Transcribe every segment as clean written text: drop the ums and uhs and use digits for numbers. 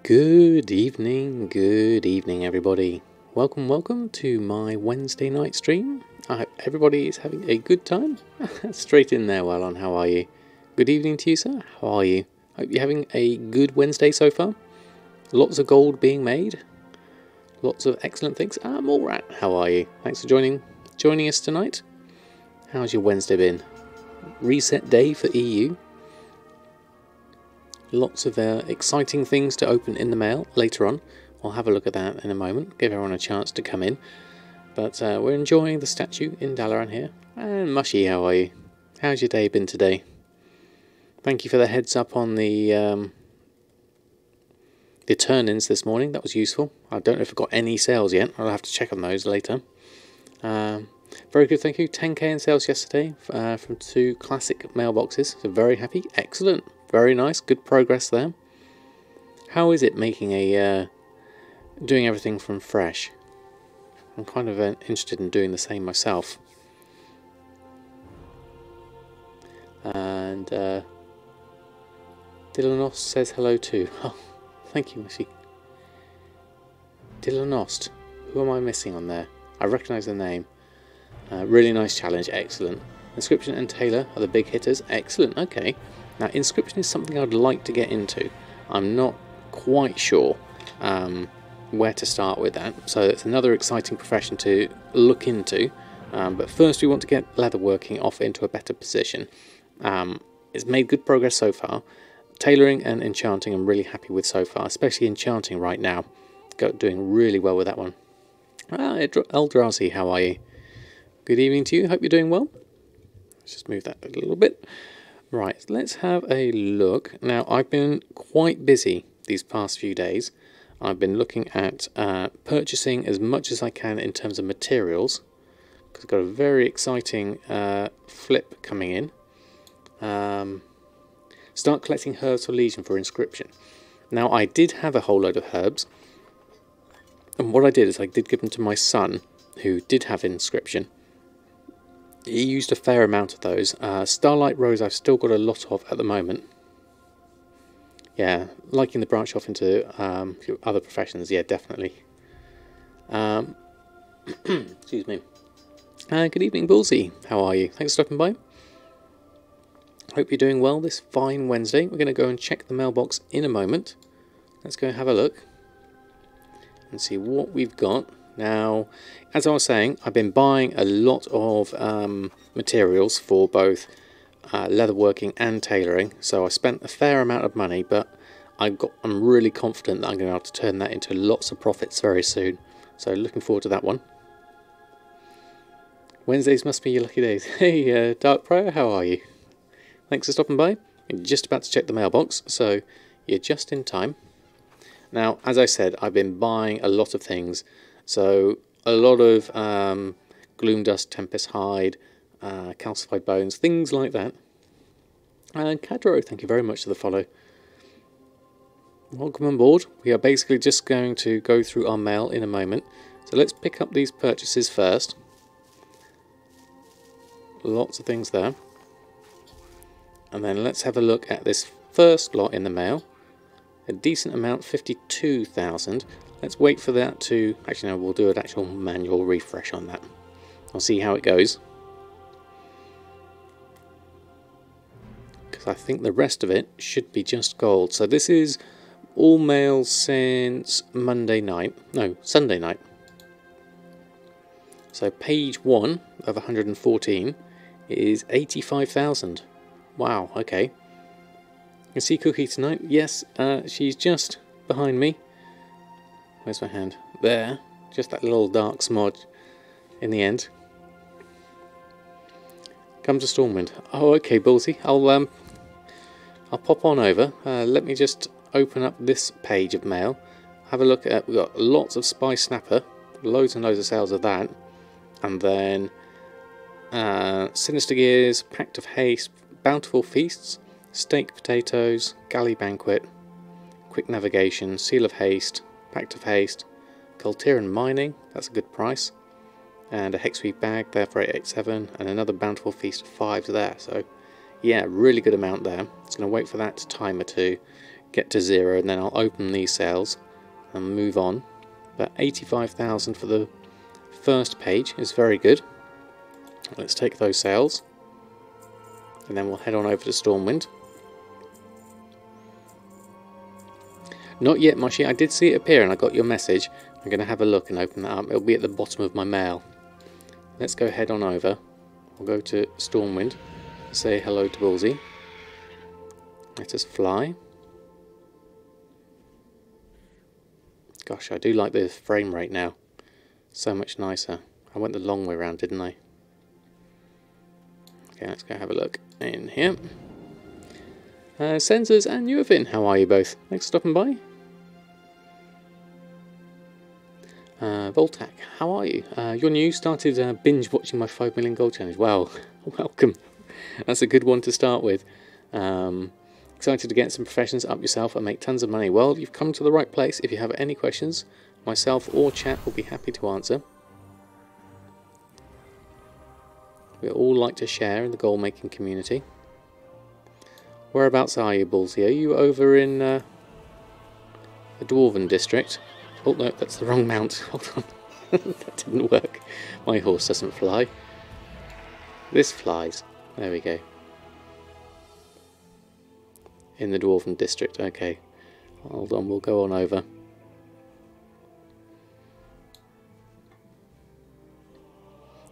Good evening everybody. Welcome to my Wednesday night stream. I hope everybody is having a good time. Straight in there, Wallon, how are you? Good evening to you, sir. How are you? Hope you're having a good Wednesday so far. Lots of gold being made. Lots of excellent things. Allrat, how are you? Thanks for joining us tonight. How's your Wednesday been? Reset day for EU. Lots of exciting things to open in the mail later on. I'll have a look at that in a moment, give everyone a chance to come in. But we're enjoying the statue in Dalaran here. And Mushy, how are you? How's your day been today? Thank you for the heads up on the turn-ins this morning. That was useful. I don't know if I've got any sales yet. I'll have to check on those later. Very good, thank you. 10k in sales yesterday from 2 classic mailboxes. So very happy. Excellent. Very nice, good progress there. How is it making doing everything from fresh? I'm kind of interested in doing the same myself. And Dylanost says hello too. Oh, thank you, Missy. Dylanost, who am I missing on there? I recognise the name. Really nice challenge, excellent. Inscription and Taylor are the big hitters, excellent, okay. Now, inscription is something I'd like to get into. I'm not quite sure where to start with that, so it's another exciting profession to look into. But first, we want to get leatherworking off into a better position. It's made good progress so far. Tailoring and enchanting, I'm really happy with so far, especially enchanting right now. Doing really well with that one. Eldrazi, how are you? Good evening to you. Hope you're doing well. Let's just move that a little bit. Right, let's have a look. Now, I've been quite busy these past few days. I've been looking at purchasing as much as I can in terms of materials, because I've got a very exciting flip coming in. Start collecting herbs for Legion for inscription. Now, I did have a whole load of herbs, and what I did is I did give them to my son, who did have inscription. He used a fair amount of those. Starlight Rose I've still got a lot of at the moment. Yeah, liking the branch off into other professions, yeah, definitely. Excuse me. Good evening, Bullseye. How are you? Thanks for stopping by. Hope you're doing well this fine Wednesday. We're going to go and check the mailbox in a moment. Let's go and have a look and see what we've got. Now, as I was saying, I've been buying a lot of materials for both leatherworking and tailoring, so I spent a fair amount of money, but I'm really confident that I'm going to be able to turn that into lots of profits very soon. So looking forward to that one. Wednesdays must be your lucky days. Hey, Dark Pro, how are you? Thanks for stopping by. I'm just about to check the mailbox, so you're just in time. Now, as I said, I've been buying a lot of things. So a lot of Gloomdust, Tempest Hide, Calcified Bones, things like that. And Cadro, thank you very much for the follow. Welcome on board. We are basically just going to go through our mail in a moment. So let's pick up these purchases first. Lots of things there. And then let's have a look at this first lot in the mail. A decent amount, 52,000. Let's wait for that to... Actually, no, we'll do an actual manual refresh on that. I'll see how it goes. Because I think the rest of it should be just gold. So this is all mail since Monday night. No, Sunday night. So page 1 of 114 is 85,000. Wow, okay. You can see Cookie tonight. Yes, she's just behind me. Where's my hand? There. Just that little dark smudge in the end. Come to Stormwind. Oh, okay, Bullseye. I'll pop on over. Let me just open up this page of mail. Have a look at... We've got lots of Spy Snapper. Loads and loads of sales of that. And then Sinister Gears, Pact of Haste, Bountiful Feasts, Steak Potatoes, Galley Banquet, Quick Navigation, Seal of Haste, Pact of Haste, Kultiran Mining, that's a good price, and a Hexweave bag there for 887, and another Bountiful Feast of 5s there. So yeah, really good amount there. Just going to wait for that timer to get to 0, and then I'll open these sales and move on. But 85,000 for the first page is very good. Let's take those sales, and then we'll head on over to Stormwind. Not yet, Moshi. I did see it appear and I got your message. I'm going to have a look and open that up. It'll be at the bottom of my mail. Let's go head on over. We'll go to Stormwind. Say hello to Ballsy. Let us fly. Gosh, I do like the frame rate now. So much nicer. I went the long way around, didn't I? Okay, let's go have a look in here. Sensors and Erfen, how are you both? Thanks for stopping by. Voltac, how are you? You're new, started binge watching my 5 million gold challenge. Wow, welcome. That's a good one to start with. Excited to get some professions up yourself and make tons of money. Well, you've come to the right place. If you have any questions, myself or chat will be happy to answer. We all like to share in the gold-making community. Whereabouts are you, Ballsy? Are you over in the Dwarven district? Oh no, that's the wrong mount. Hold on. That didn't work. My horse doesn't fly. This flies. There we go. In the Dwarven district. Okay. Hold on, we'll go on over.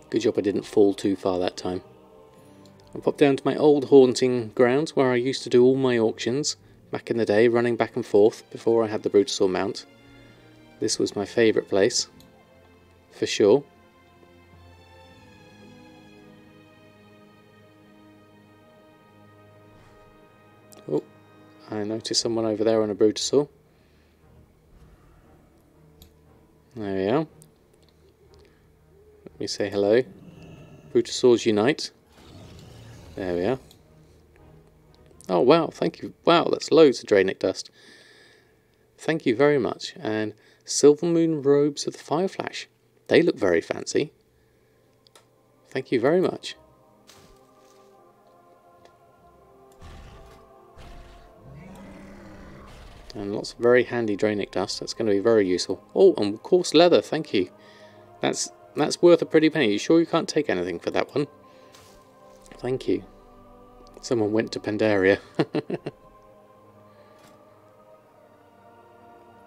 Good job I didn't fall too far that time. I'll pop down to my old haunting grounds where I used to do all my auctions back in the day, running back and forth before I had the Brutosaur mount. This was my favourite place, for sure. Oh, I noticed someone over there on a Brutosaur. There we are. Let me say hello. Brutosaurs unite. There we are. Oh wow, thank you. Wow, that's loads of Draenic dust. Thank you very much. And Silver Moon robes of the Fireflash. They look very fancy. Thank you very much. And lots of very handy Draenic dust. That's going to be very useful. Oh, and coarse leather. Thank you. That's worth a pretty penny. You sure you can't take anything for that one? Thank you. Someone went to Pandaria.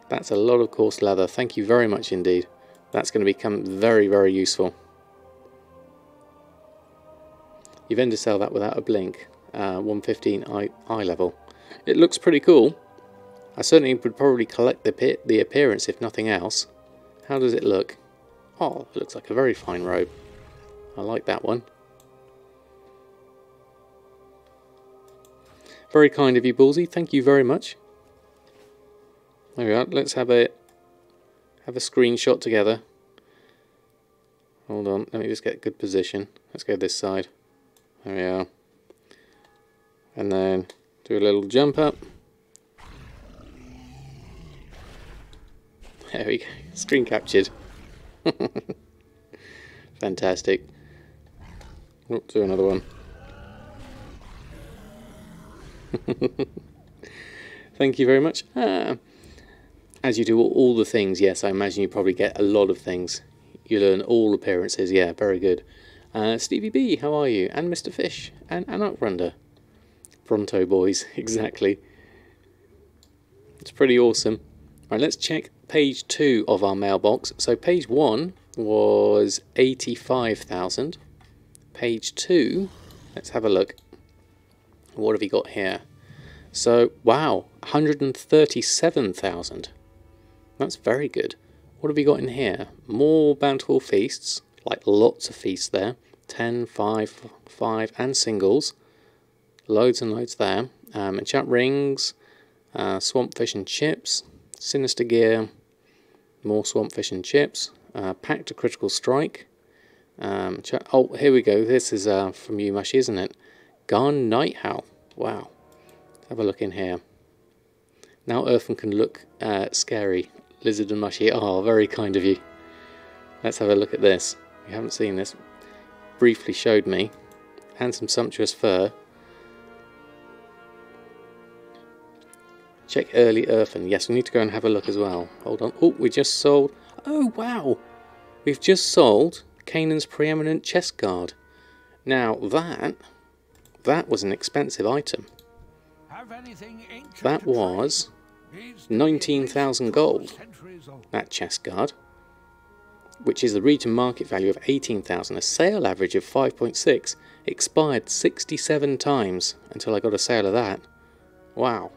That's a lot of coarse leather. Thank you very much indeed. That's going to become very, very useful. You've ended sell that without a blink. 115 eye level. It looks pretty cool. I certainly would probably collect the appearance if nothing else. How does it look? Oh, it looks like a very fine robe. I like that one. Very kind of you, Ballsy. Thank you very much. There we are. Let's have a screenshot together. Hold on. Let me just get a good position. Let's go this side. There we are. And then do a little jump up. There we go. Screen captured. Fantastic. Oh, do another one. Thank you very much. As you do all the things, yes, I imagine you probably get a lot of things. You learn all appearances, yeah, very good. Stevie B, how are you? And Mr. Fish, and Outrunner. Pronto boys, exactly. It's pretty awesome. Right, let's check page 2 of our mailbox. So page 1 was 85,000. Page 2, let's have a look. What have we got here? So, wow, 137,000. That's very good. What have we got in here? More bountiful feasts, like lots of feasts there. 10, 5, 5, and singles. Loads and loads there. Enchant rings, swampfish and chips, sinister gear, more swampfish and chips, pack to critical strike. Oh, here we go. This is from you, Mushy, isn't it? Garn Night Howl. Wow. Have a look in here. Now Erfen can look scary. Lizard and Mushy. Oh, very kind of you. Let's have a look at this. You haven't seen this. Briefly showed me. And some sumptuous fur. Check early Erfen. Yes, we need to go and have a look as well. Hold on. Oh, we just sold... Oh, wow! We've just sold Canaan's preeminent chest guard. Now, that was an expensive item. That was 19,000 gold, that chest guard, which is the region market value of 18,000, a sale average of 5.6, expired 67 times until I got a sale of that. Wow,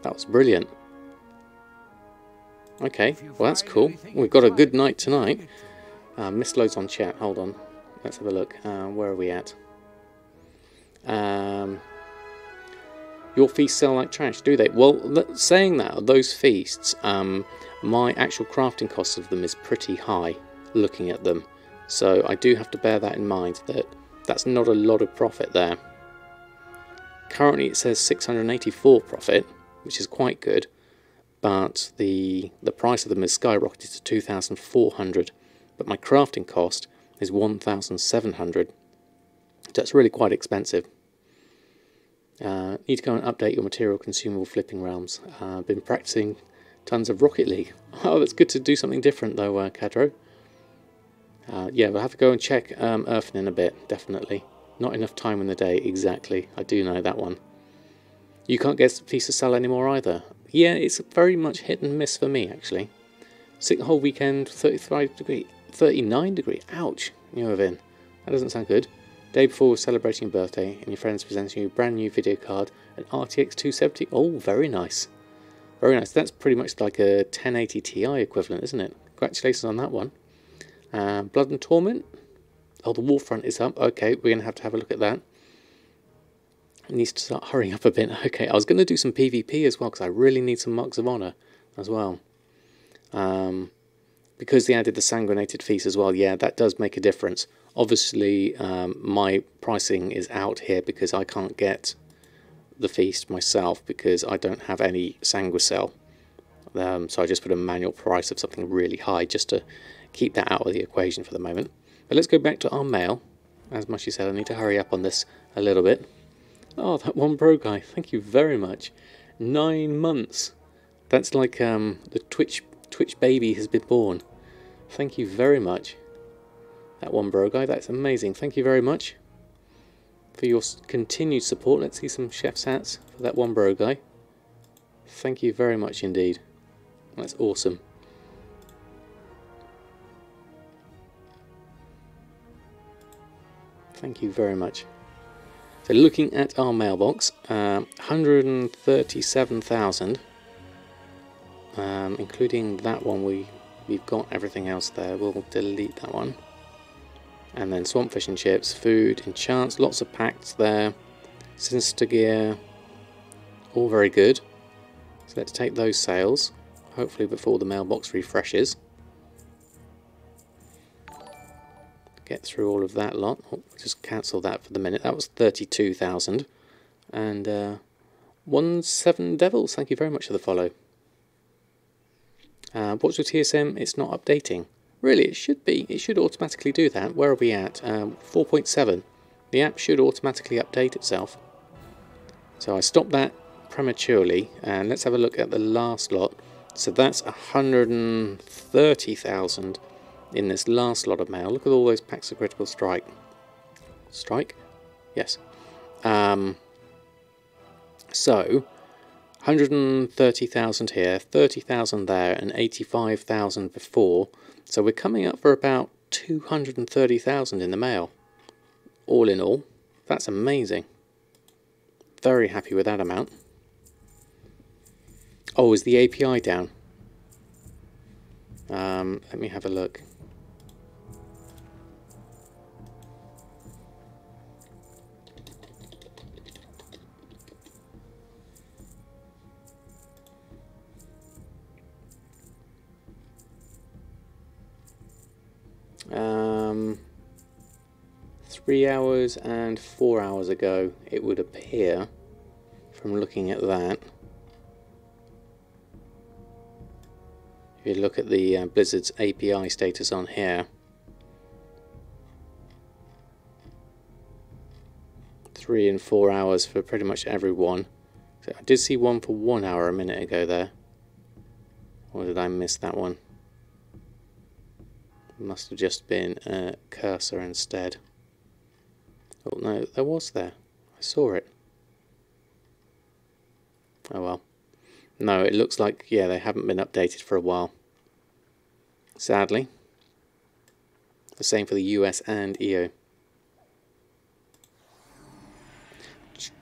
that was brilliant. Okay, well that's cool. We've got a good night tonight. Missed loads on chat, hold on, let's have a look. Where are we at? Your feasts sell like trash, do they? Well, saying that, those feasts, my actual crafting cost of them is pretty high, looking at them. So I do have to bear that in mind, that that's not a lot of profit there. Currently it says 684 profit, which is quite good, but the price of them is skyrocketed to 2,400, but my crafting cost is 1,700. That's really quite expensive. Need to go and update your material consumable flipping realms. Been practicing tons of Rocket League. Oh, that's good to do something different though, Cadro. Yeah, we'll have to go and check Erfen in a bit, definitely. Not enough time in the day, exactly. I do know that one. You can't get Feast to sell anymore either. Yeah, it's very much hit and miss for me, actually. Sick the whole weekend, 35 degree, 39 degree. Ouch, you know, Vin. That doesn't sound good. Day before celebrating your birthday, and your friends presenting you a brand new video card, an RTX 270. Oh, very nice. Very nice. That's pretty much like a 1080 Ti equivalent, isn't it? Congratulations on that one. Blood and Torment. Oh, the Warfront is up. Okay, we're going to have a look at that. It needs to start hurrying up a bit. Okay, I was going to do some PvP as well, because I really need some Marks of Honor as well. Because they added the Sanguinated Feast as well, yeah, that does make a difference. Obviously, my pricing is out here because I can't get the feast myself because I don't have any Sanguicell. So I just put a manual price of something really high just to keep that out of the equation for the moment. But let's go back to our mail. As Mushy said, I need to hurry up on this a little bit. Oh, that one bro guy, thank you very much. 9 months. That's like the Twitch baby has been born. Thank you very much. That one bro guy, that's amazing. Thank you very much for your continued support. Let's see some chef's hats for that one bro guy. Thank you very much indeed. That's awesome. Thank you very much. So looking at our mailbox, 137,000, including that one. We've got everything else there. We'll delete that one. And then Swamp Fish and Chips, food, enchants, lots of packs there. Sinister gear, all very good. So let's take those sales, hopefully before the mailbox refreshes. Get through all of that lot. Oh, just cancel that for the minute. That was 32,000. And 17 Devils, thank you very much for the follow. What's your TSM? It's not updating. Really, it should be. It should automatically do that. Where are we at? 4.7. The app should automatically update itself. So I stopped that prematurely. And let's have a look at the last lot. So that's 130,000 in this last lot of mail. Look at all those packs of Critical Strike. Strike? Yes. So 130,000 here, 30,000 there, and 85,000 before. So we're coming up for about 230,000 in the mail. All in all, that's amazing. Very happy with that amount. Oh, is the API down? Let me have a look. Um, 3 hours and 4 hours ago, it would appear, from looking at that. If you look at the Blizzard's API status on here, 3 and 4 hours for pretty much everyone. So I did see one for 1 hour a minute ago there. Or did I miss that one? It must have just been a cursor instead. Oh no, there was there. I saw it. Oh well. No, it looks like, yeah, they haven't been updated for a while. Sadly. The same for the US and EO.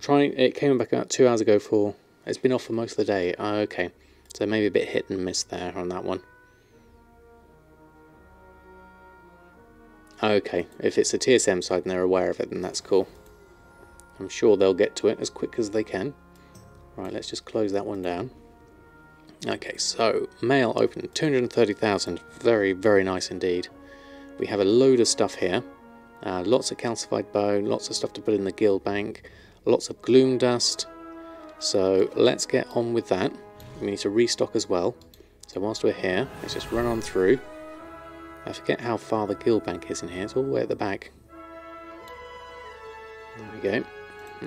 It came back out 2 hours ago for... It's been off for most of the day. Oh, okay. So maybe a bit hit and miss there on that one. Okay, if it's the TSM side and they're aware of it, then that's cool. I'm sure they'll get to it as quick as they can. Right, let's just close that one down. Okay, so mail open 230,000. Very, very nice indeed. We have a load of stuff here. Lots of calcified bone, lots of stuff to put in the guild bank, lots of gloom dust. So let's get on with that. We need to restock as well. So whilst we're here, let's just run on through. I forget how far the guild bank is in here. It's all the way at the back. There we go.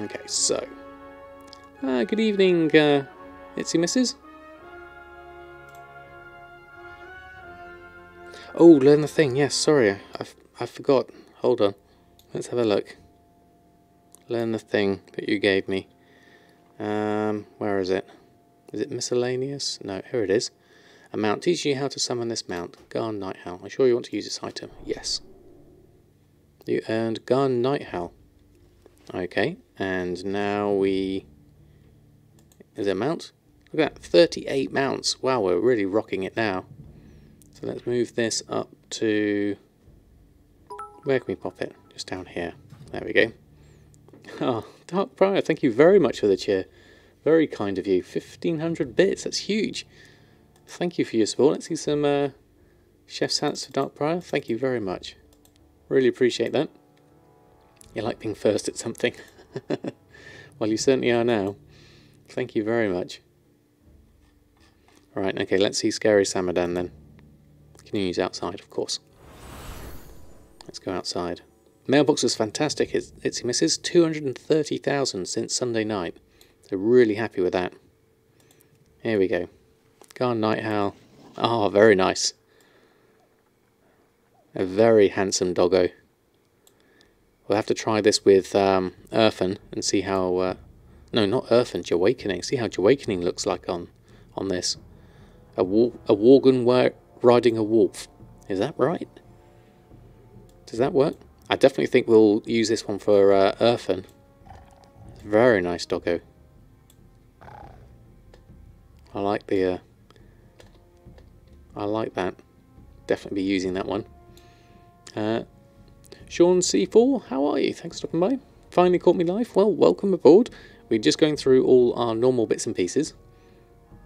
Okay, so good evening, Itsy Misses. Oh, learn the thing. Yes, sorry, I forgot. Hold on. Let's have a look. Learn the thing that you gave me. Where is it? Is it miscellaneous? No, here it is. A mount. Teach you how to summon this mount. Garn Nighthowl. I'm sure you want to use this item. Yes. You earned Garn Nighthowl. Okay, and now we... Is there a mount? Look at that, 38 mounts. Wow, we're really rocking it now. So let's move this up to... Where can we pop it? Just down here. There we go. Oh, Dark Prior, thank you very much for the cheer. Very kind of you. 1,500 bits, that's huge. Thank you for your support. Let's see some chef's hats for Dark Prior. Thank you very much. Really appreciate that. You like being first at something. Well, you certainly are now. Thank you very much. Right, okay, let's see Scary Samadan then. Can you use outside, of course. Let's go outside. Mailbox was fantastic. Itsy Misses 230,000 since Sunday night. So really happy with that. Here we go. Garn Nighthowl. Oh, very nice. A very handsome doggo. We'll have to try this with Erfen and see how... no, not Erfen, Awakening. See how Awakening looks like on this. A Worgen riding a wolf. Is that right? Does that work? I definitely think we'll use this one for Erfen. Very nice doggo. I like the... I like that. Definitely be using that one. Sean C4, how are you? Thanks for stopping by. Finally caught me live. Well, welcome aboard. We're just going through all our normal bits and pieces.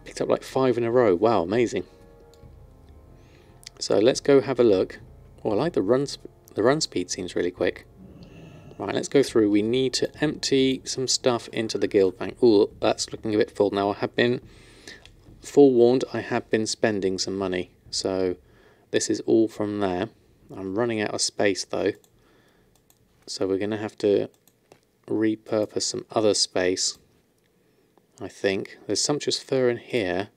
Picked up like 5 in a row. Wow, amazing. So let's go have a look. Oh, I like the run speed seems really quick. Right, let's go through. We need to empty some stuff into the guild bank. Oh, that's looking a bit full now. I have been forewarned, I have been spending some money. So this is all from there. I'm running out of space though. So we're going to have to repurpose some other space. I think. There's sumptuous fur in here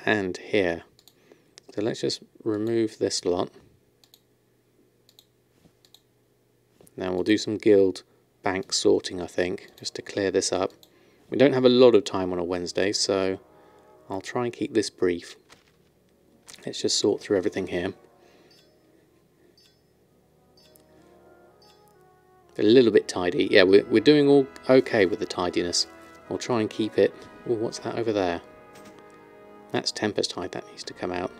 and here. So let's just remove this lot. Now we'll do some guild bank sorting, I think, just to clear this up. We don't have a lot of time on a Wednesday, so I'll try and keep this brief. Let's just sort through everything here. A little bit tidy. Yeah, we're doing all okay with the tidiness. We'll try and keep it... Oh, what's that over there? That's Tempest Hide, that needs to come out.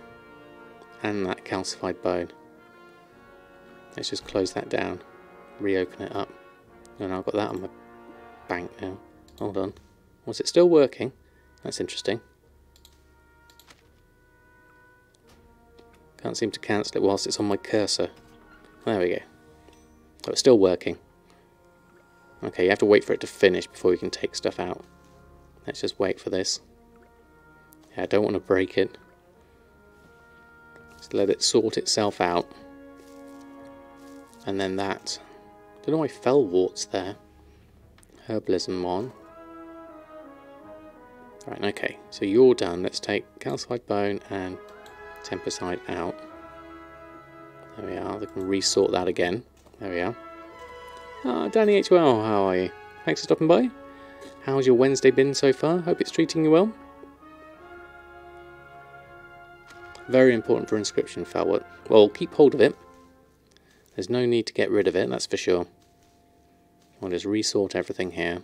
And that calcified bone. Let's just close that down. Reopen it up. And I've got that on my bank now. Hold on. Was it still working? That's interesting. Can't seem to cancel it whilst it's on my cursor. There we go. Oh, it's still working. Okay, you have to wait for it to finish before you can take stuff out. Let's just wait for this. Yeah, I don't want to break it. Just let it sort itself out. And then that. Don't know why fell wart's there. Herbalism on. Right, okay, so you're done. Let's take calcified bone and Tempestide out. There we are. They can resort that again. There we are. Ah, Danny HL, how are you? Thanks for stopping by. How's your Wednesday been so far? Hope it's treating you well. Very important for inscription, Falwart. Well, keep hold of it. There's no need to get rid of it, that's for sure. I'll just resort everything here.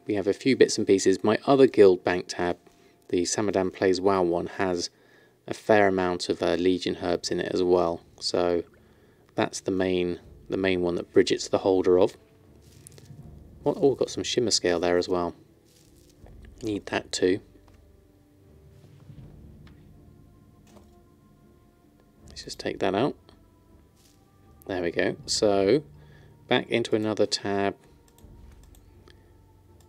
We have a few bits and pieces. My other guild bank tab, the Samadan Plays WoW one, has a fair amount of Legion herbs in it as well. So that's the main one that Bridget's the holder of. Oh, got some shimmer scale there as well. Need that too. Let's just take that out. There we go. So back into another tab.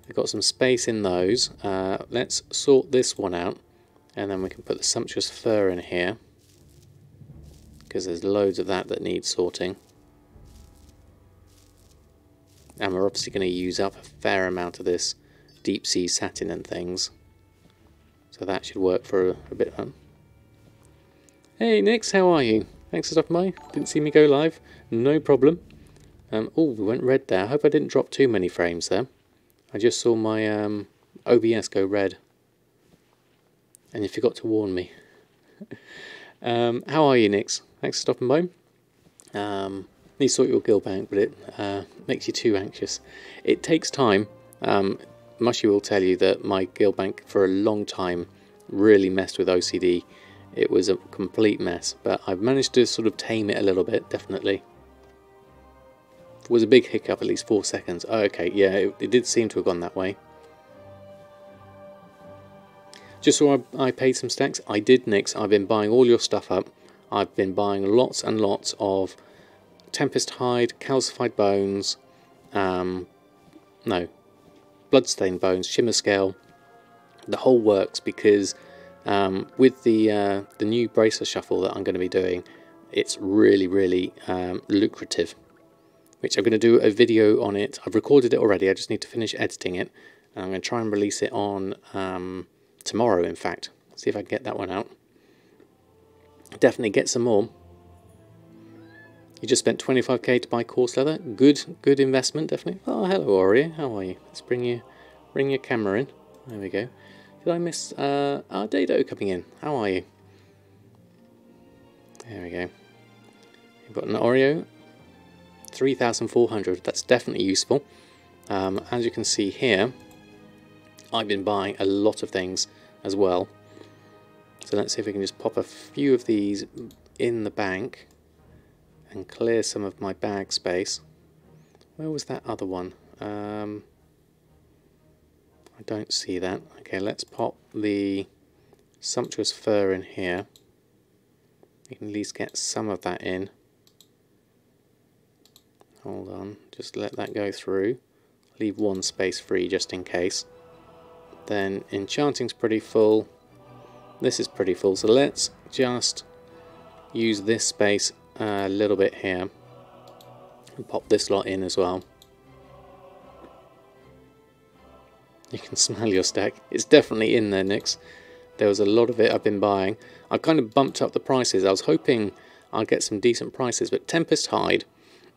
We've got some space in those. Let's sort this one out, and then we can put the sumptuous fur in here, because there's loads of that needs sorting. And we're obviously going to use up a fair amount of this deep sea satin and things, so that should work for a bit. Hey Nix, how are you? Thanks for stopping by. Didn't see me go live. No problem. Oh, we went red there. I hope I didn't drop too many frames there. I just saw my OBS go red, and you forgot to warn me. How are you, Nix? Thanks for stopping by. Need to sort your guild bank, but it makes you too anxious. It takes time. Mushy will tell you that my guild bank for a long time really messed with OCD. It was a complete mess, but I've managed to sort of tame it a little bit, definitely. It was a big hiccup, at least 4 seconds. Oh, okay, yeah, it did seem to have gone that way. Just so I paid some stacks. I did, Nix. I've been buying all your stuff up. I've been buying lots and lots of Tempest Hide, Calcified Bones, no, Bloodstained Bones, Shimmer Scale, the whole works, because with the new Bracer Shuffle that I'm going to be doing, it's really, really lucrative, which I'm going to do a video on it. I've recorded it already, I just need to finish editing it, and I'm going to try and release it on tomorrow, in fact. See if I can get that one out. Definitely get some more. You just spent 25k to buy coarse leather. Good investment, definitely. Oh, hello, Ori. How are you? Let's bring your camera in. There we go. Did I miss our Dado coming in? How are you? There we go. You've got an Oreo. 3,400. That's definitely useful. As you can see here, I've been buying a lot of things as well. So let's see if we can just pop a few of these in the bank and clear some of my bag space. Where was that other one? I don't see that. Okay, let's pop the sumptuous fur in here. You can at least get some of that in. Hold on, just let that go through. Leave one space free just in case. Then enchanting's pretty full. This is pretty full, so let's just use this space a little bit here and pop this lot in as well. You can smell your stack. It's definitely in there, Nix. There was a lot of it I've been buying. I kind of bumped up the prices. I was hoping I'd get some decent prices, but Tempest Hide,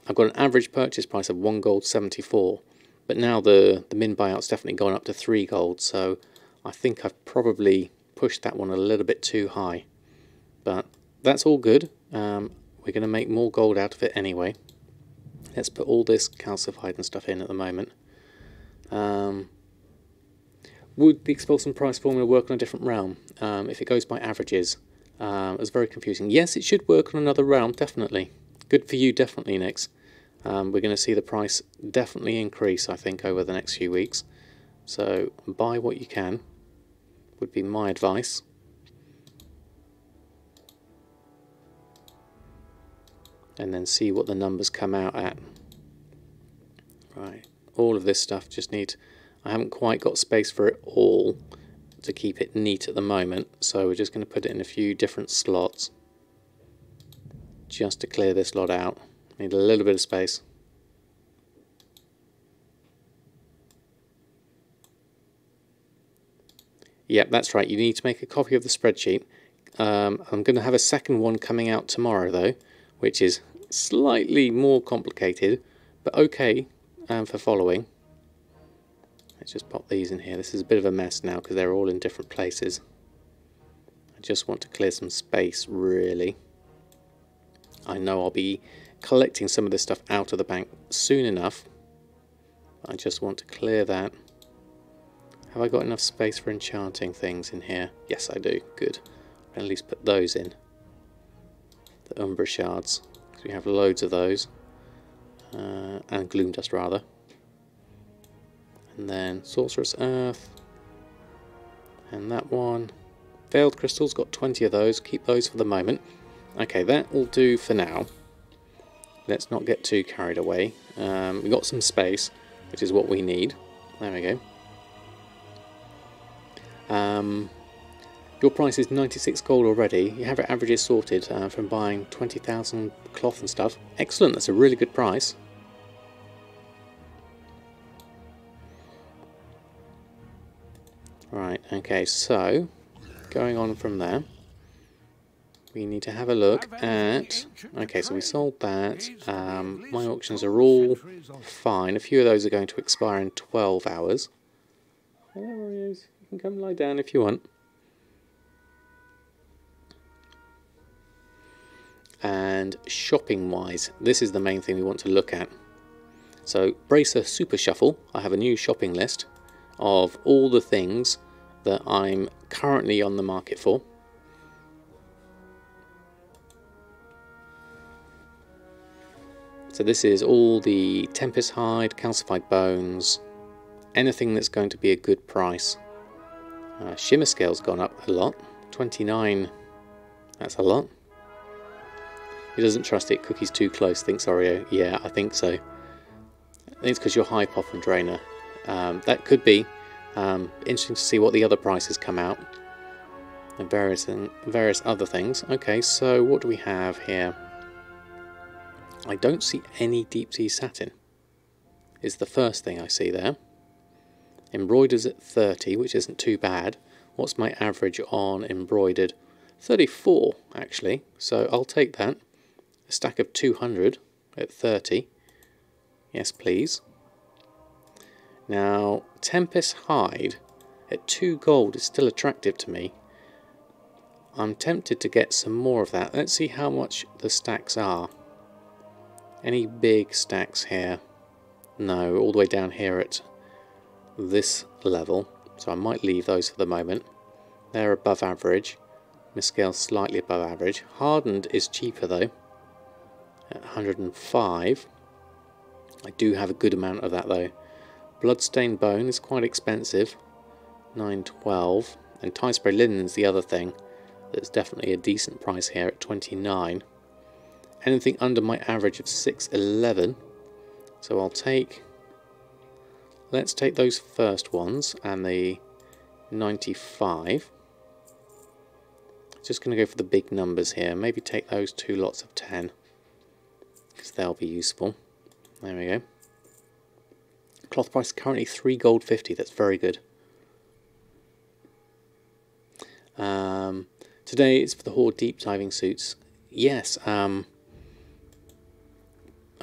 I've got an average purchase price of 1 gold 74, but now the min buyout's definitely gone up to 3 gold, so I think I've probably pushed that one a little bit too high. But that's all good. We're going to make more gold out of it anyway. Let's put all this calcified and stuff in at the moment. Would the expulsion price formula work on a different realm if it goes by averages? It was very confusing. Yes, it should work on another realm, definitely. Good for you, definitely, Nix. We're going to see the price definitely increase, I think, over the next few weeks. So buy what you can, would be my advice. And then see what the numbers come out at. Right, all of this stuff just needs... I haven't quite got space for it all to keep it neat at the moment, so we're just going to put it in a few different slots just to clear this lot out. Need a little bit of space. Yep, that's right. You need to make a copy of the spreadsheet. I'm going to have a second one coming out tomorrow, though, which is slightly more complicated, but okay for following. Let's just pop these in here. This is a bit of a mess now because they're all in different places. I just want to clear some space, really. I know I'll be collecting some of this stuff out of the bank soon enough. I just want to clear that. Have I got enough space for enchanting things in here? Yes, I do. Good. I'll at least put those in. The Umbra shards. Because we have loads of those. And gloom dust, rather. And then Sorcerous Earth. And that one. Veiled Crystals, got 20 of those. Keep those for the moment. Okay, that will do for now. Let's not get too carried away. We've got some space, which is what we need. There we go. Your price is 96 gold already. You have your averages sorted from buying 20,000 cloth and stuff. Excellent, that's a really good price. Right, okay, so going on from there, we need to have a look at... Okay, so we sold that. My auctions are all fine. A few of those are going to expire in 12 hours. Hello, Oreos. You can come lie down if you want. And shopping-wise, this is the main thing we want to look at. So, Bracer Super Shuffle. I have a new shopping list of all the things that I'm currently on the market for. So this is all the Tempest Hide, Calcified Bones, anything that's going to be a good price. Shimmer Scale's gone up a lot, 29, that's a lot. He doesn't trust it, Cookie's too close, thinks Oreo. Yeah, I think so. I think it's because you're high pop and drainer. That could be. Interesting to see what the other prices come out. And various other things. Okay, so what do we have here? I don't see any deep sea satin. Is the first thing I see there. Embroidered's at 30, which isn't too bad. What's my average on embroidered? 34, actually. So I'll take that. A stack of 200 at 30. Yes, please. Now, Tempest Hide at 2 gold is still attractive to me. I'm tempted to get some more of that. Let's see how much the stacks are. Any big stacks here? No, all the way down here at this level. So I might leave those for the moment. They're above average. Miscale slightly above average. Hardened is cheaper though. At 105. I do have a good amount of that though. Bloodstained Bone is quite expensive. 912. And Tie Spray Linen is the other thing. That's definitely a decent price here at 29. Anything under my average of 611. So I'll take... Let's take those first ones and the 95. Just going to go for the big numbers here. Maybe take those 2 lots of 10. Because they'll be useful. There we go. Cloth price currently 3 gold 50. That's very good. Today it's for the Horde deep diving suits. Yes,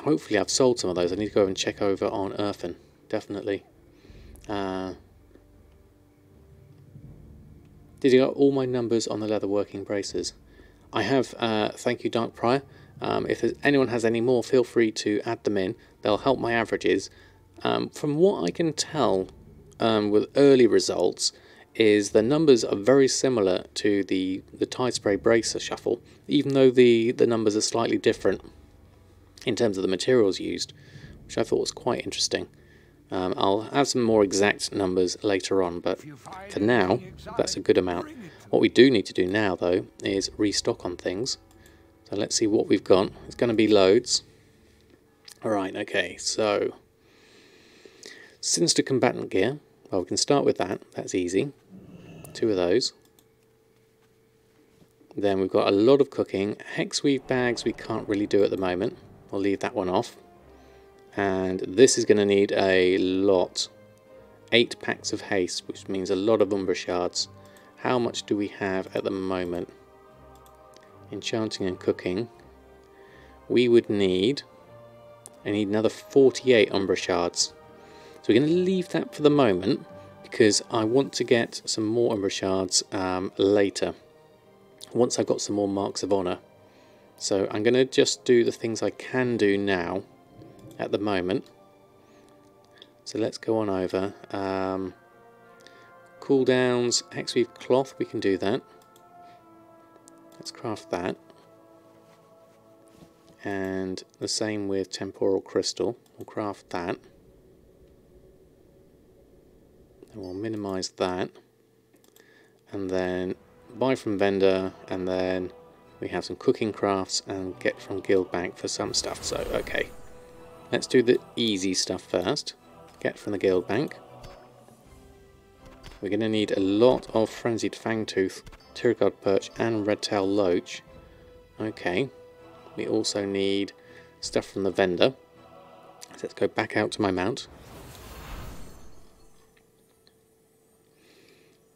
hopefully I've sold some of those. I need to go over and check over on Erfen. Definitely. Did you get all my numbers on the leather working braces? I have, thank you Dark Prior. If anyone has any more, feel free to add them in. They'll help my averages. From what I can tell with early results, is the numbers are very similar to the Tide Spray Bracer Shuffle, even though the numbers are slightly different in terms of the materials used, which I thought was quite interesting. I'll have some more exact numbers later on, but for now, that's a good amount. What we do need to do now, though, is restock on things. So let's see what we've got. It's going to be loads. Alright, okay, so Sinister Combatant Gear. Well, we can start with that. That's easy. 2 of those. Then we've got a lot of cooking. Hexweave bags we can't really do at the moment. We'll leave that one off. And this is going to need a lot. 8 packs of haste, which means a lot of Umbra shards. How much do we have at the moment? Enchanting and cooking. We would need... I need another 48 Umbra shards. So we're going to leave that for the moment, because I want to get some more Umbra shards later, once I've got some more Marks of Honour. So I'm going to just do the things I can do now, at the moment. So let's go on over. Cooldowns, Hexweave Cloth, we can do that. Let's craft that. And the same with Temporal Crystal, we'll craft that. And we'll minimise that. And then buy from vendor, and then we have some cooking crafts and get from guild bank for some stuff. So okay, let's do the easy stuff first. Get from the guild bank. We're going to need a lot of Frenzied Fangtooth, Tirgard Perch and Redtail Loach. Okay, we also need stuff from the vendor. So let's go back out to my mount.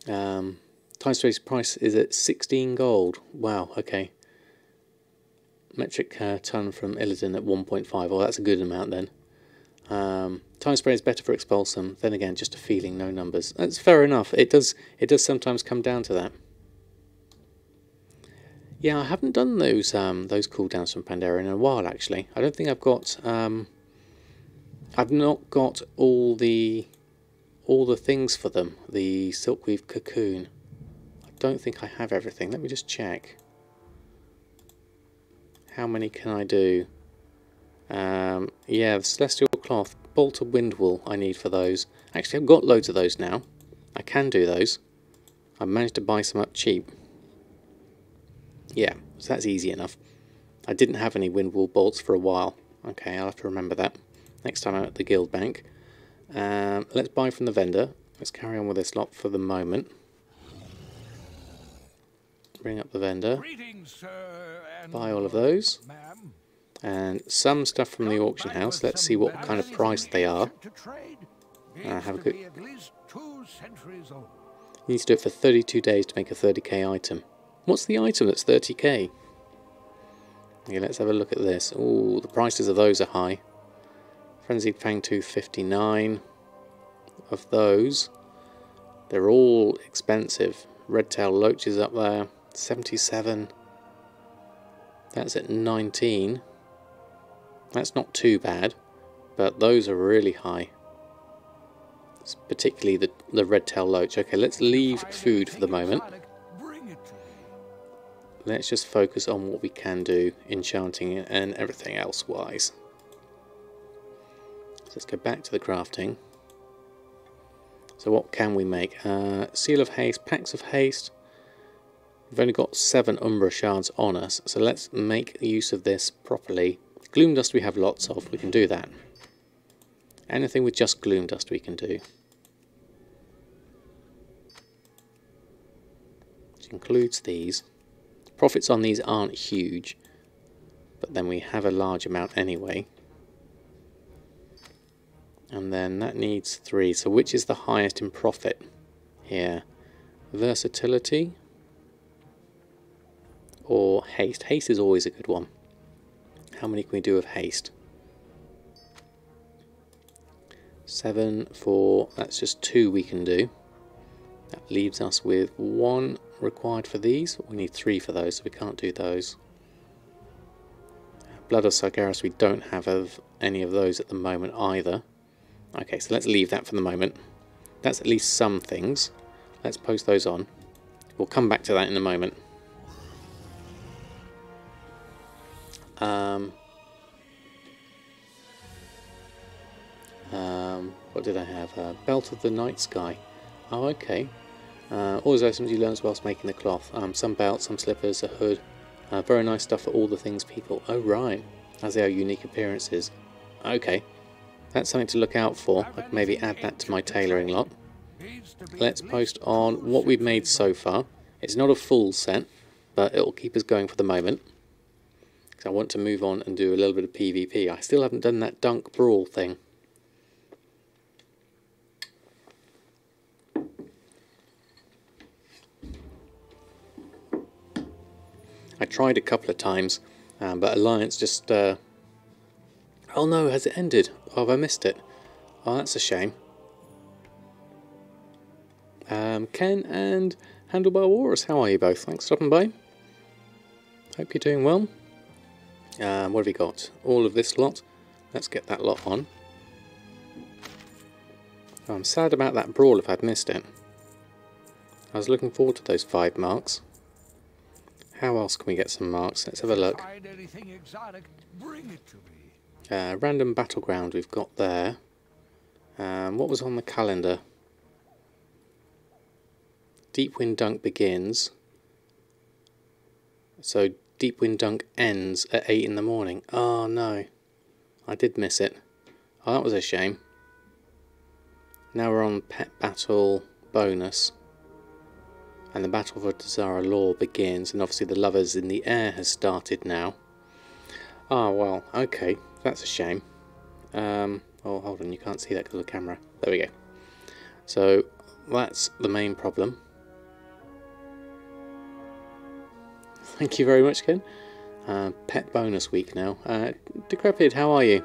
Time space price is at 16 gold. Wow, okay. Metric ton from Illidan at 1.5. Oh, that's a good amount then. Time spray is better for Expulsum. Then again, just a feeling, no numbers. That's fair enough. It does sometimes come down to that. Yeah, I haven't done those cooldowns from Pandaria in a while actually. I don't think I've got. I've not got all the things for them. The Silkweave Cocoon. I don't think I have everything. Let me just check. How many can I do? Yeah, the Celestial Cloth, Bolt of Windwool I need for those. Actually, I've got loads of those now. I can do those. I managed to buy some up cheap. Yeah, so that's easy enough. I didn't have any Windwool bolts for a while. Okay, I'll have to remember that next time I'm at the guild bank. Let's buy from the vendor. Let's carry on with this lot for the moment. Bring up the vendor. Greetings, sir, and buy all of those. ma'am. And some stuff from the auction house. Let's see what kind of price they are. Have a good... At least 2 centuries old. You need to do it for 32 days to make a 30k item. What's the item that's 30k? Okay, let's have a look at this. Oh, the prices of those are high. Frenzied Fangtooth 59. Of those, they're all expensive. Redtail Loach is up there, 77. That's at 19. That's not too bad, but those are really high. It's particularly the Redtail Loach. Okay, let's leave food for the moment. Let's just focus on what we can do, enchanting and everything else wise. So let's go back to the crafting. So what can we make? Seal of Haste, Packs of Haste. We've only got 7 Umbra shards on us, so let's make use of this properly. Gloom Dust we have lots of, we can do that. Anything with just Gloom Dust we can do. Which includes these. Profits on these aren't huge, but then we have a large amount anyway. And then that needs 3, so which is the highest in profit here? Versatility or haste? Haste is always a good one. How many can we do of haste? 7 for, that's just 2 we can do. That leaves us with 1 required for these. We need 3 for those, so we can't do those. Blood of Sargeras, we don't have any of those at the moment either. Okay, so let's leave that for the moment. That's at least some things. Let's post those on. We'll come back to that in a moment. What did I have? Belt of the Night Sky. Oh, okay. All those items you learn whilst making the cloth. Some belts, some slippers, a hood. Very nice stuff for all the things people. Oh, right. As they are unique appearances. Okay. That's something to look out for. I can maybe add that to my tailoring lot. Let's post on what we've made so far. It's not a full set, but it'll keep us going for the moment. Because I want to move on and do a little bit of PvP. I still haven't done that Dunk Brawl thing. I tried a couple of times, but Alliance just... oh no, has it ended? Oh, have I missed it? Oh, that's a shame. Ken and Handlebar Walrus, how are you both? Thanks for stopping by. Hope you're doing well. What have we got? All of this lot. Let's get that lot on. Oh, I'm sad about that brawl if I'd missed it. I was looking forward to those 5 marks. How else can we get some marks? Let's have a look. Find anything exotic, bring it to me. Random battleground we've got there. What was on the calendar? Deepwind Dunk begins. So Deepwind Dunk ends at 8 in the morning. Oh no, I did miss it. Oh, that was a shame. Now we're on Pet Battle bonus. And the Battle for Tazara Law begins, and obviously the Lovers in the Air has started now. Ah, well, okay, that's a shame. Oh, hold on, you can't see that because of the camera. There we go. So, that's the main problem. Thank you very much, Ken. Pet bonus week now. Decrepit, how are you?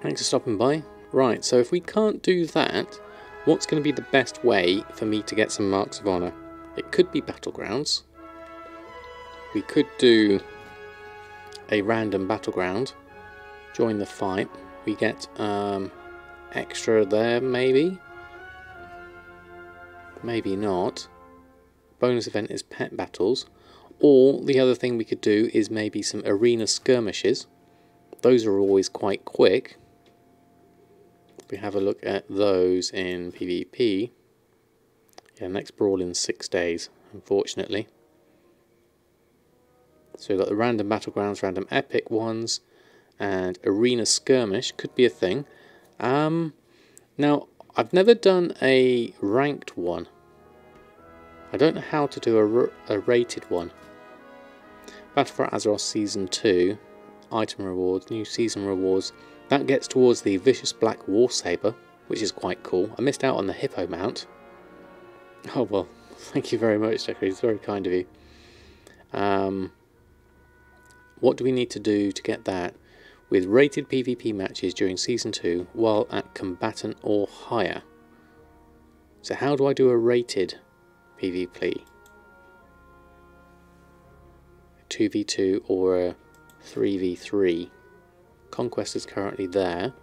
Thanks for stopping by. Right, so if we can't do that, what's going to be the best way for me to get some marks of honour? It could be Battlegrounds. We could do a random battleground. Join the fight. We get extra there, maybe? Maybe not. Bonus event is pet battles. Or the other thing we could do is maybe some arena skirmishes. Those are always quite quick. We have a look at those in PvP. Yeah, next brawl in 6 days, unfortunately. So we've got the random battlegrounds, random epic ones, and arena skirmish could be a thing. Now, I've never done a ranked one. I don't know how to do a rated one. Battle for Azeroth Season 2, item rewards, new season rewards. That gets towards the Vicious Black Warsaber, which is quite cool. I missed out on the Hippo mount. Oh well, thank you very much, Jackie. It's very kind of you. What do we need to do to get that? With rated PvP matches during Season 2 while at Combatant or higher. So how do I do a rated PvP? 2v2 or a 3v3. Conquest is currently there.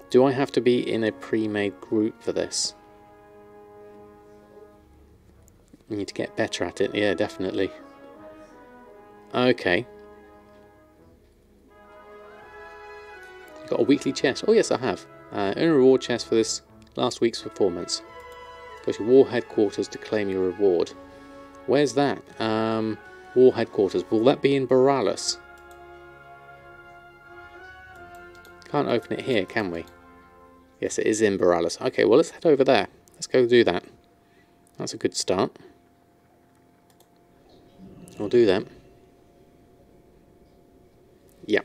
Do I have to be in a pre-made group for this? I need to get better at it. Yeah, definitely. Okay. Got a weekly chest. Oh yes, I have. Earn a reward chest for this last week's performance. Go to War Headquarters to claim your reward. Where's that? War Headquarters. Will that be in Boralis? Can't open it here, can we? Yes, it is in Boralis. Okay, well let's head over there. Let's go do that. That's a good start. We'll do that. Yeah,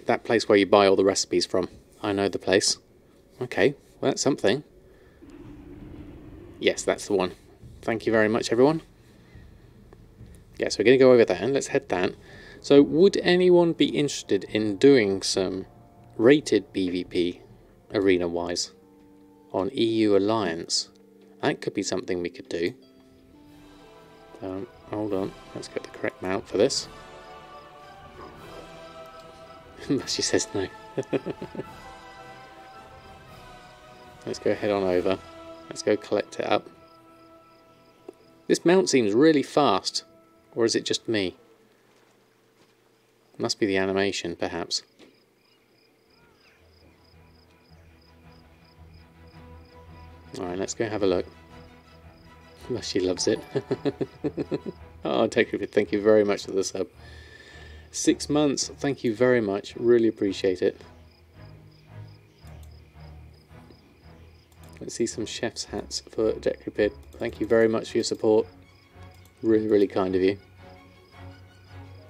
that place where you buy all the recipes from. I know the place. Okay, well that's something. Yes, that's the one. Thank you very much, everyone. Yeah, so we're going to go over there. Let's head that. So, would anyone be interested in doing some rated PvP arena-wise on EU Alliance? That could be something we could do. Hold on, let's get the correct mount for this. She says no. Let's go head on over. Let's go collect it up. This mount seems really fast. Or is it just me? Must be the animation, perhaps. Alright, let's go have a look. She loves it. Oh, thank you very much for the sub. 6 months, thank you very much. Really appreciate it. Let's see some chef's hats for Decrepid. Thank you very much for your support. Really, really kind of you.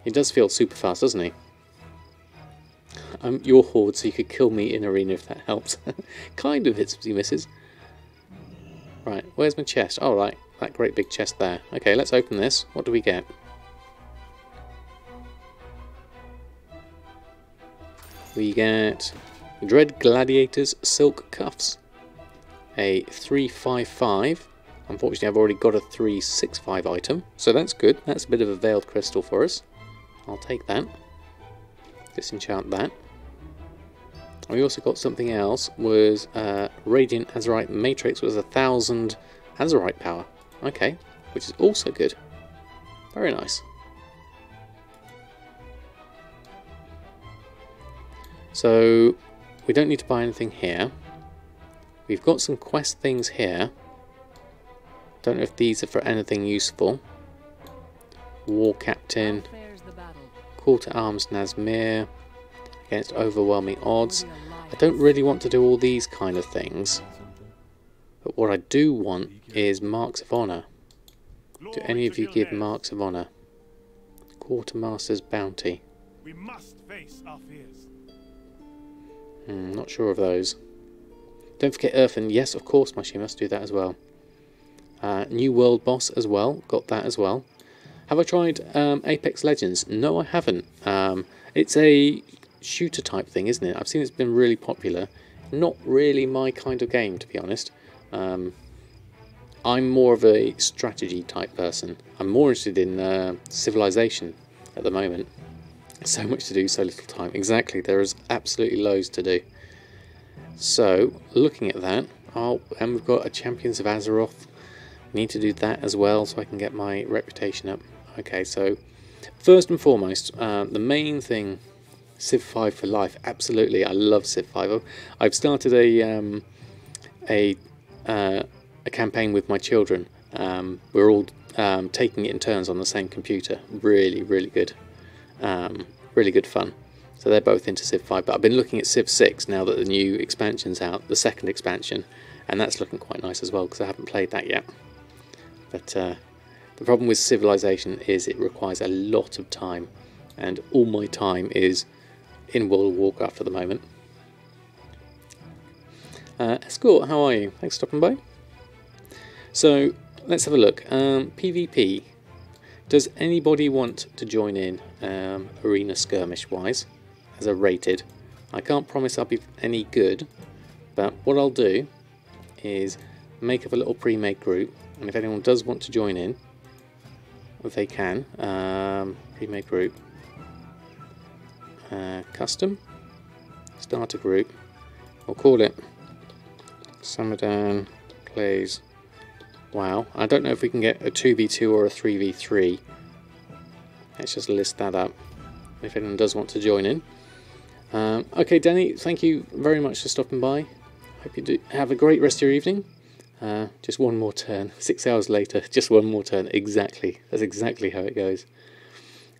He does feel super fast, doesn't he? I'm your horde, so you could kill me in arena if that helps. Kind of hits as he misses. Right, where's my chest? Oh, right, that great big chest there. Okay, let's open this. What do we get? We get Dread Gladiator's Silk Cuffs. A 355. Unfortunately, I've already got a 365 item, so that's good. That's a bit of a veiled crystal for us. I'll take that. Disenchant that. And we also got something else, was Radiant Azerite Matrix was 1000 Azerite power. Okay, which is also good. Very nice. So, we don't need to buy anything here. We've got some quest things here. Don't know if these are for anything useful. War Captain. Call to Arms Nazmir. Against overwhelming odds. I don't really want to do all these kind of things. But what I do want is Marks of Honour. Do any of you give Marks of Honour? Quartermaster's Bounty. We must face our fears. Not sure of those. Don't forget Erfen. Yes, of course, she must do that as well. New World Boss as well. Got that as well. Have I tried Apex Legends? No, I haven't. It's a shooter type thing, isn't it? I've seen it's been really popular. Not really my kind of game, to be honest. I'm more of a strategy type person. I'm more interested in Civilization at the moment. So much to do, so little time. Exactly, there is absolutely loads to do. So, looking at that, and we've got a Champions of Azeroth. Need to do that as well so I can get my reputation up. Okay, so first and foremost, the main thing, Civ 5 for life. Absolutely, I love Civ 5. I've started a campaign with my children. We're all taking it in turns on the same computer. Really, really good. Really good fun. So they're both into Civ 5, but I've been looking at Civ 6 now that the new expansion's out, the second expansion, and that's looking quite nice as well because I haven't played that yet. But the problem with Civilization is it requires a lot of time, and all my time is in World of Warcraft at the moment. Escort, how are you? Thanks for stopping by. So let's have a look. PvP. Does anybody want to join in arena skirmish wise as a rated? I can't promise I'll be any good, but what I'll do is make up a little pre-made group, and if anyone does want to join in, if they can, pre-made group, custom, start a group, we'll call it Samadan Plays WoW. I don't know if we can get a 2v2 or a 3v3. Let's just list that up if anyone does want to join in. Okay, Danny, thank you very much for stopping by. Hope you do have a great rest of your evening. Just one more turn. 6 hours later, just one more turn. Exactly. That's exactly how it goes.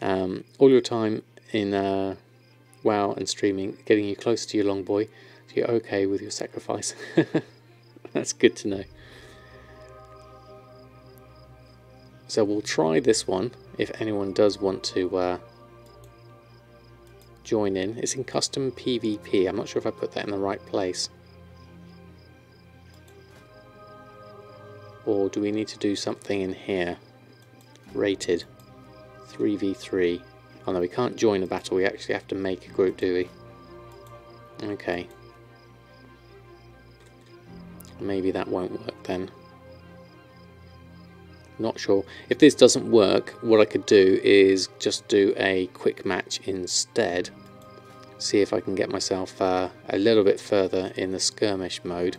All your time in WoW and streaming, getting you closer to your long boy, so you're okay with your sacrifice. That's good to know. So we'll try this one if anyone does want to join in. It's in custom PvP. I'm not sure if I put that in the right place. Or do we need to do something in here? Rated 3v3. Oh no, we can't join a battle. We actually have to make a group, do we? Okay. Maybe that won't work then. Not sure. If this doesn't work, what I could do is just do a quick match instead. See if I can get myself a little bit further in the skirmish mode.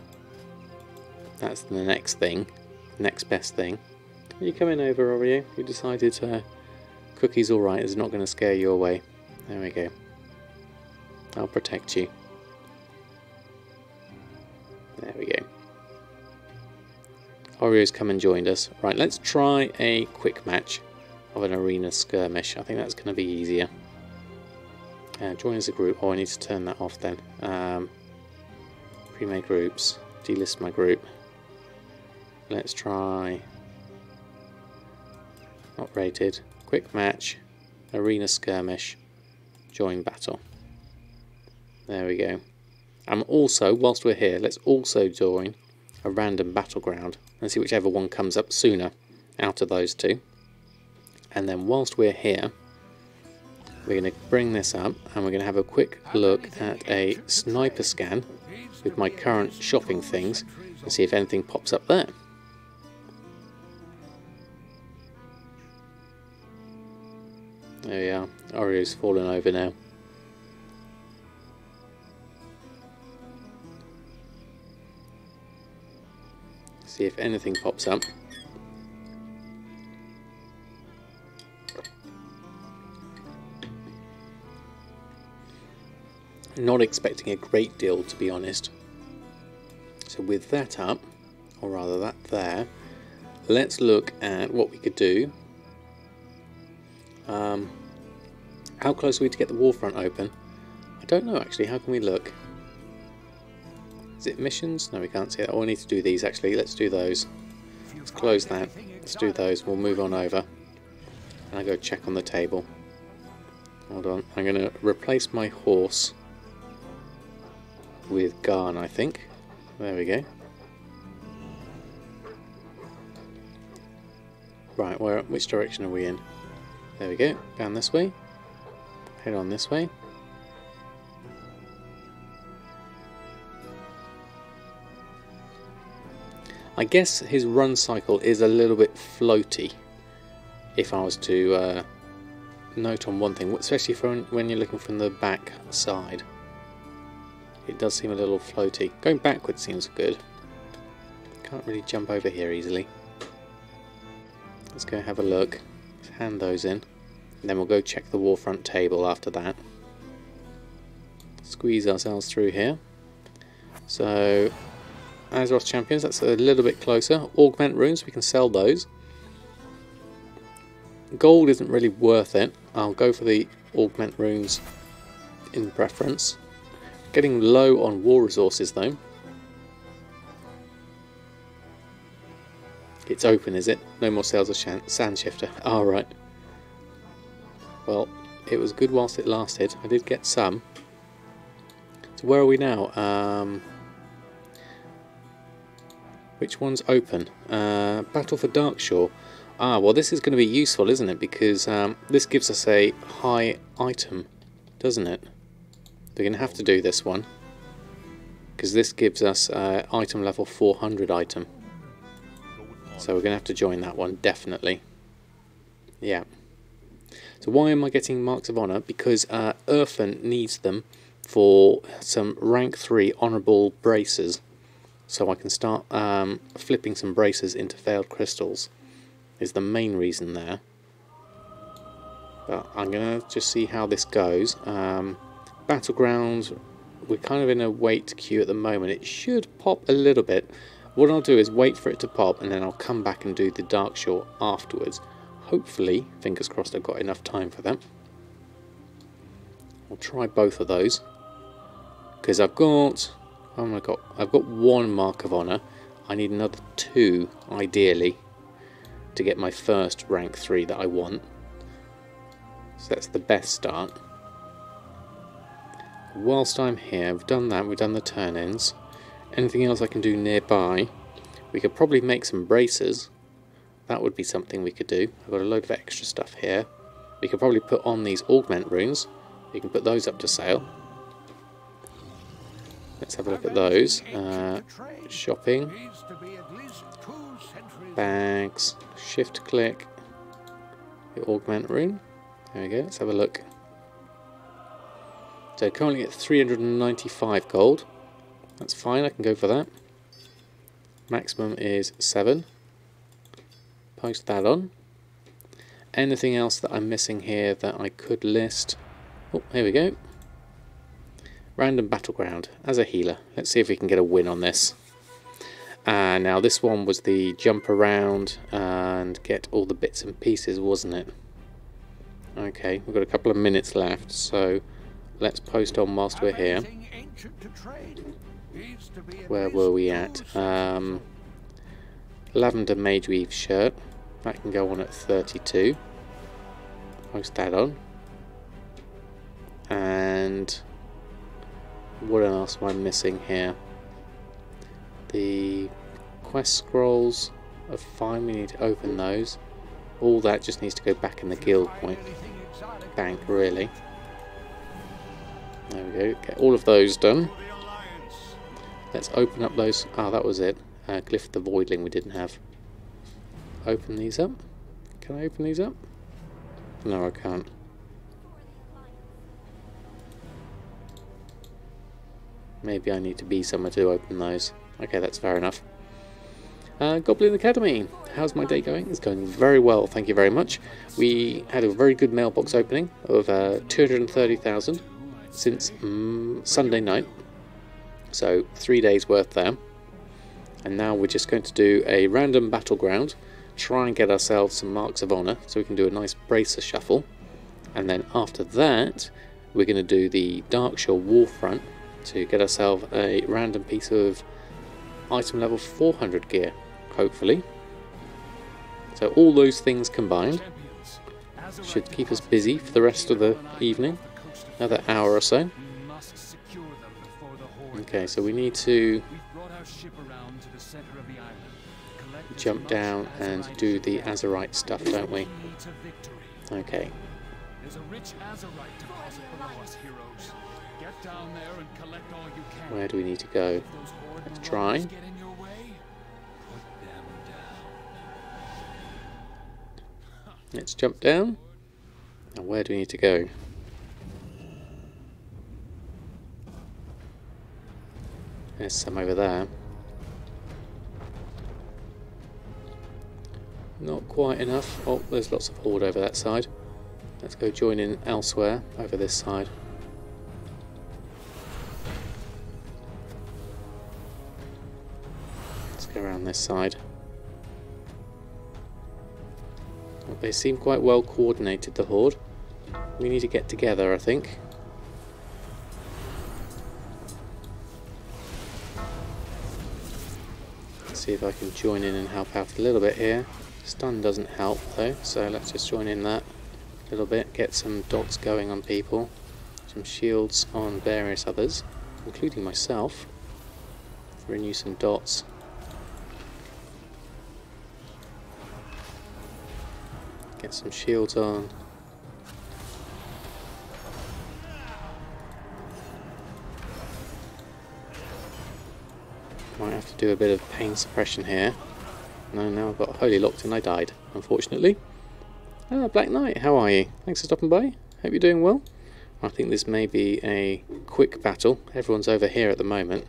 That's the next thing. Next best thing. Are you coming over, are you? You decided Cookie's alright, it's not going to scare you away. There we go. I'll protect you. There we go. Orio's come and joined us. Right, let's try a quick match of an arena skirmish. I think that's going to be easier. Join as a group. Oh, I need to turn that off then. Pre-made groups. Delist my group. Let's try... Not rated. Quick match. Arena skirmish. Join battle. There we go. And also, whilst we're here, let's also join a random battleground and see whichever one comes up sooner out of those two. And then whilst we're here, we're going to bring this up and we're going to have a quick look at a sniper scan with my current shopping things and see if anything pops up there. There we are, Oreo's fallen over now. See if anything pops up. Not expecting a great deal, to be honest. So with that up, or rather that there, let's look at what we could do. How close are we to get the Warfront open? I don't know actually, how can we look? Is it missions? No, we can't see that. Oh, we need to do these actually. Let's do those. Let's close that. Let's do those. We'll move on over. And I go check on the table. Hold on. I'm going to replace my horse with Garn, I think. There we go. Right, which direction are we in? There we go. Down this way. Head on this way. I guess his run cycle is a little bit floaty, if I was to note on one thing, especially when you're looking from the back side. It does seem a little floaty. Going backwards seems good. Can't really jump over here easily. Let's go have a look. Let's hand those in. And then we'll go check the Warfront table after that. Squeeze ourselves through here. So, Azeroth champions, that's a little bit closer. Augment runes, we can sell those. Gold isn't really worth it. I'll go for the augment runes in preference. Getting low on war resources though. It's open, is it? No more sales of sand shifter. Alright. Well, it was good whilst it lasted. I did get some. So where are we now? Which one's open? Battle for Darkshore. Ah, well this is going to be useful, isn't it? Because this gives us a high item, doesn't it? We're going to have to do this one. Because this gives us item level 400 item. So we're going to have to join that one, definitely. Yeah. So why am I getting Marks of Honour? Because Erfen needs them for some rank 3 honourable braces. So I can start flipping some braces into failed crystals. Is the main reason there. But I'm going to just see how this goes. Battlegrounds, we're kind of in a wait queue at the moment. It should pop a little bit. What I'll do is wait for it to pop and then I'll come back and do the Darkshore afterwards. Hopefully, fingers crossed, I've got enough time for that. I'll try both of those. Because I've got... Oh my god, I've got 1 Mark of Honour. I need another 2, ideally, to get my first rank 3 that I want. So that's the best start. Whilst I'm here, we've done that, we've done the turn-ins. Anything else I can do nearby? We could probably make some braces. That would be something we could do. I've got a load of extra stuff here. We could probably put on these augment runes. We can put those up to sale. Let's have a look at those. Shopping. Bags. Shift click. The augment rune. There we go. Let's have a look. So currently at 395 gold. That's fine, I can go for that. Maximum is 7. Post that on. Anything else that I'm missing here that I could list? Oh, here we go. Random battleground as a healer. Let's see if we can get a win on this. Now this one was the jump around and get all the bits and pieces, wasn't it? Okay, we've got a couple of minutes left, so let's post on whilst we're here. Where were we at? Lavender Mage Weave shirt. That can go on at 32. Post that on. And what else am I missing here? The quest scrolls are fine, we need to open those. All that just needs to go back in the guild point bank, really. There we go, get all of those done. Let's open up those. Ah, that was it. Glyph the Voidling we didn't have. Open these up. Can I open these up? No, I can't. Maybe I need to be somewhere to open those. Okay, that's fair enough. Goblin Academy. How's my day going? It's going very well, thank you very much. We had a very good mailbox opening of 230,000 since Sunday night. So 3 days worth there. And now we're just going to do a random battleground. Try and get ourselves some marks of honour so we can do a nice bracer shuffle. And then after that, we're going to do the Darkshore Warfront to get ourselves a random piece of item level 400 gear, hopefully. So all those things combined should keep us busy for the rest of the evening, another hour or so. Okay, so we need to jump down and do the Azeroth stuff, don't we? Okay. Where do we need to go? Let's try. Let's jump down. Now where do we need to go? There's some over there. Not quite enough. Oh, there's lots of horde over that side. Let's go join in elsewhere over this side. Let's go around this side. Well, they seem quite well coordinated, the horde. We need to get together, I think. Let's see if I can join in and help out a little bit here. Stun doesn't help though, so let's just join in that a little bit, get some dots going on people, some shields on various others, including myself. Renew some dots. Get some shields on. Might have to do a bit of pain suppression here. No, now I've got Holy Locked and I died, unfortunately. Ah, Black Knight, how are you? Thanks for stopping by. Hope you're doing well. I think this may be a quick battle. Everyone's over here at the moment.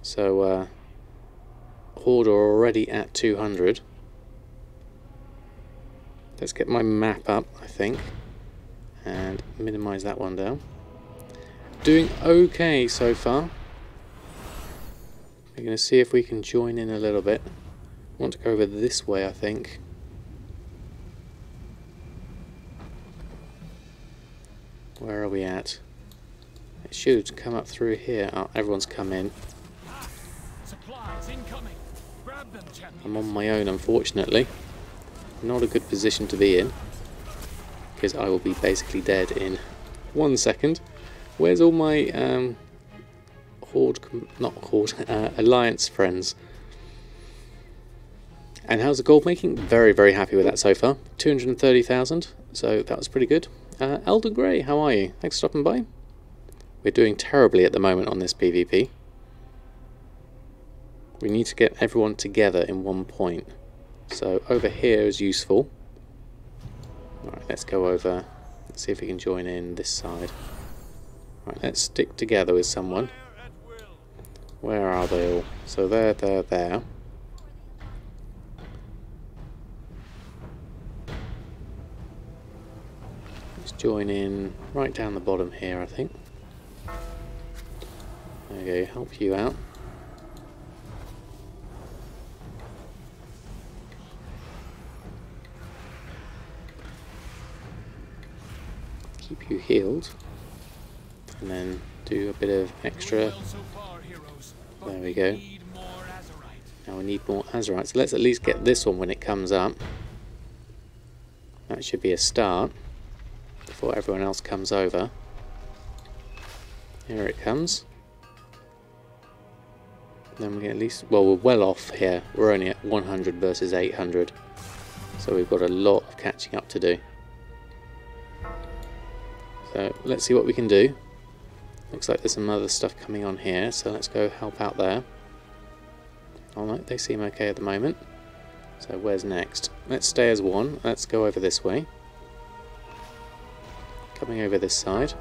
So, Horde are already at 200. Let's get my map up, I think, and minimise that one down. Doing okay so far. We're going to see if we can join in a little bit. I want to go over this way, I think. Where are we at? It should come up through here. Oh, everyone's come in. I'm on my own, unfortunately. Not a good position to be in, because I will be basically dead in 1 second. Where's all my Alliance friends? And how's the Goldmaking? Very, very happy with that so far. 230,000, so that was pretty good. Elder Grey, how are you? Thanks for stopping by. We're doing terribly at the moment on this PvP. We need to get everyone together in one point. So over here is useful. Alright, let's go over. Let's see if we can join in this side. Alright, let's stick together with someone. Where are they all? So there. Let's join in right down the bottom here, I think. There you go, help you out. Keep you healed. And then do a bit of extra. There we go. Now we need more Azeroth. So let's at least get this one when it comes up. That should be a start before everyone else comes over. Here it comes. Then we can at least, well, we're well off here. We're only at 100 versus 800. So we've got a lot of catching up to do. So let's see what we can do. Looks like there's some other stuff coming on here, so let's go help out there. Alright, they seem okay at the moment. So where's next? Let's stay as one. Let's go over this way. Coming over this side.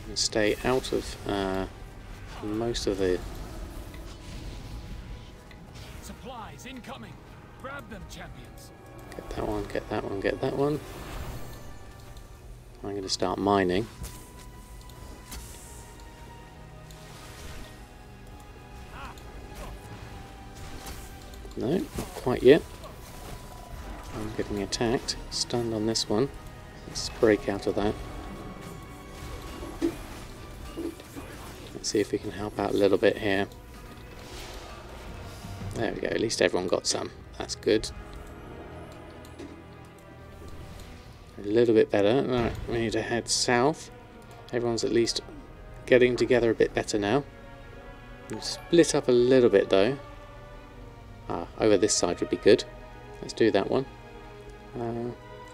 And stay out of most of the... Supplies incoming. Grab them, champions. Get that one, get that one, get that one. I'm going to start mining. No, not quite yet. I'm getting attacked. Stunned on this one. Let's break out of that. Let's see if we can help out a little bit here. There we go, at least everyone got some. That's good. A little bit better. Right, we need to head south. Everyone's at least getting together a bit better now. We'll split up a little bit though. Over this side would be good. Let's do that one.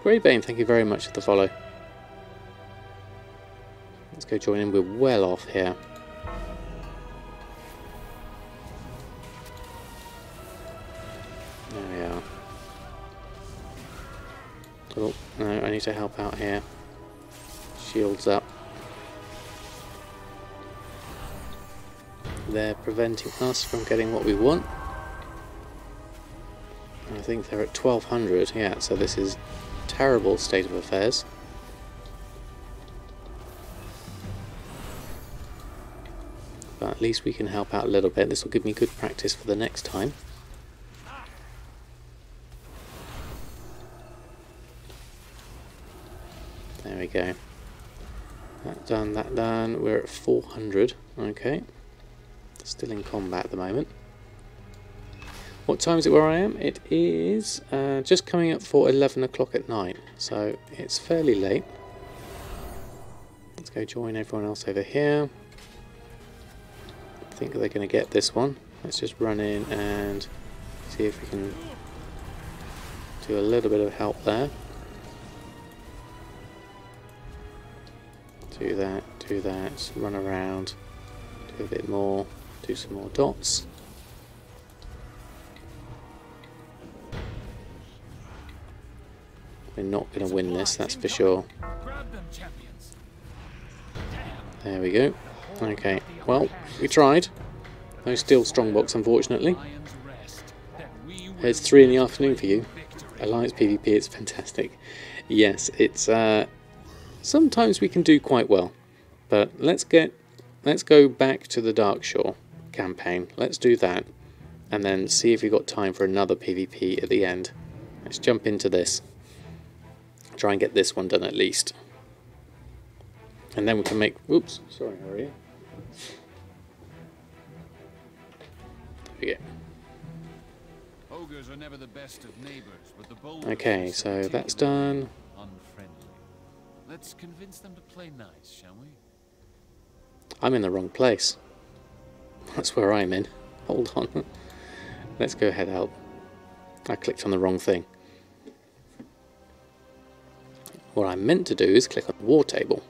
Greybane, thank you very much for the follow. Let's go join in. We're well off here. There we are. Oh, no, I need to help out here. Shields up. They're preventing us from getting what we want. I think they're at 1200, yeah, so this is a terrible state of affairs. But at least we can help out a little bit. This will give me good practice for the next time. There we go. That done, that done. We're at 400, okay. Still in combat at the moment. What time is it where I am? It is just coming up for 11 o'clock at night, so it's fairly late. Let's go join everyone else over here. I think they're going to get this one. Let's just run in and see if we can do a little bit of help there. Do that, run around, do a bit more, do some more dots. We're not going to win this, that's for sure. There we go. Okay, well, we tried. No steel strongbox, unfortunately. It's 3 in the afternoon for you. Alliance PvP, it's fantastic. Yes, it's sometimes we can do quite well. But let's go back to the Darkshore campaign. Let's do that, and then see if we've got time for another PvP at the end. Let's jump into this. Try and get this one done at least. And then we can make... Oops, sorry, how are you? There we go. Ogres are never the best of neighbors, but the bold Okay, so that's done. Unfriendly. Let's convince them to play nice, shall we? I'm in the wrong place. That's where I'm in. Hold on. Let's go head out. I clicked on the wrong thing. What I meant to do is click on the war table.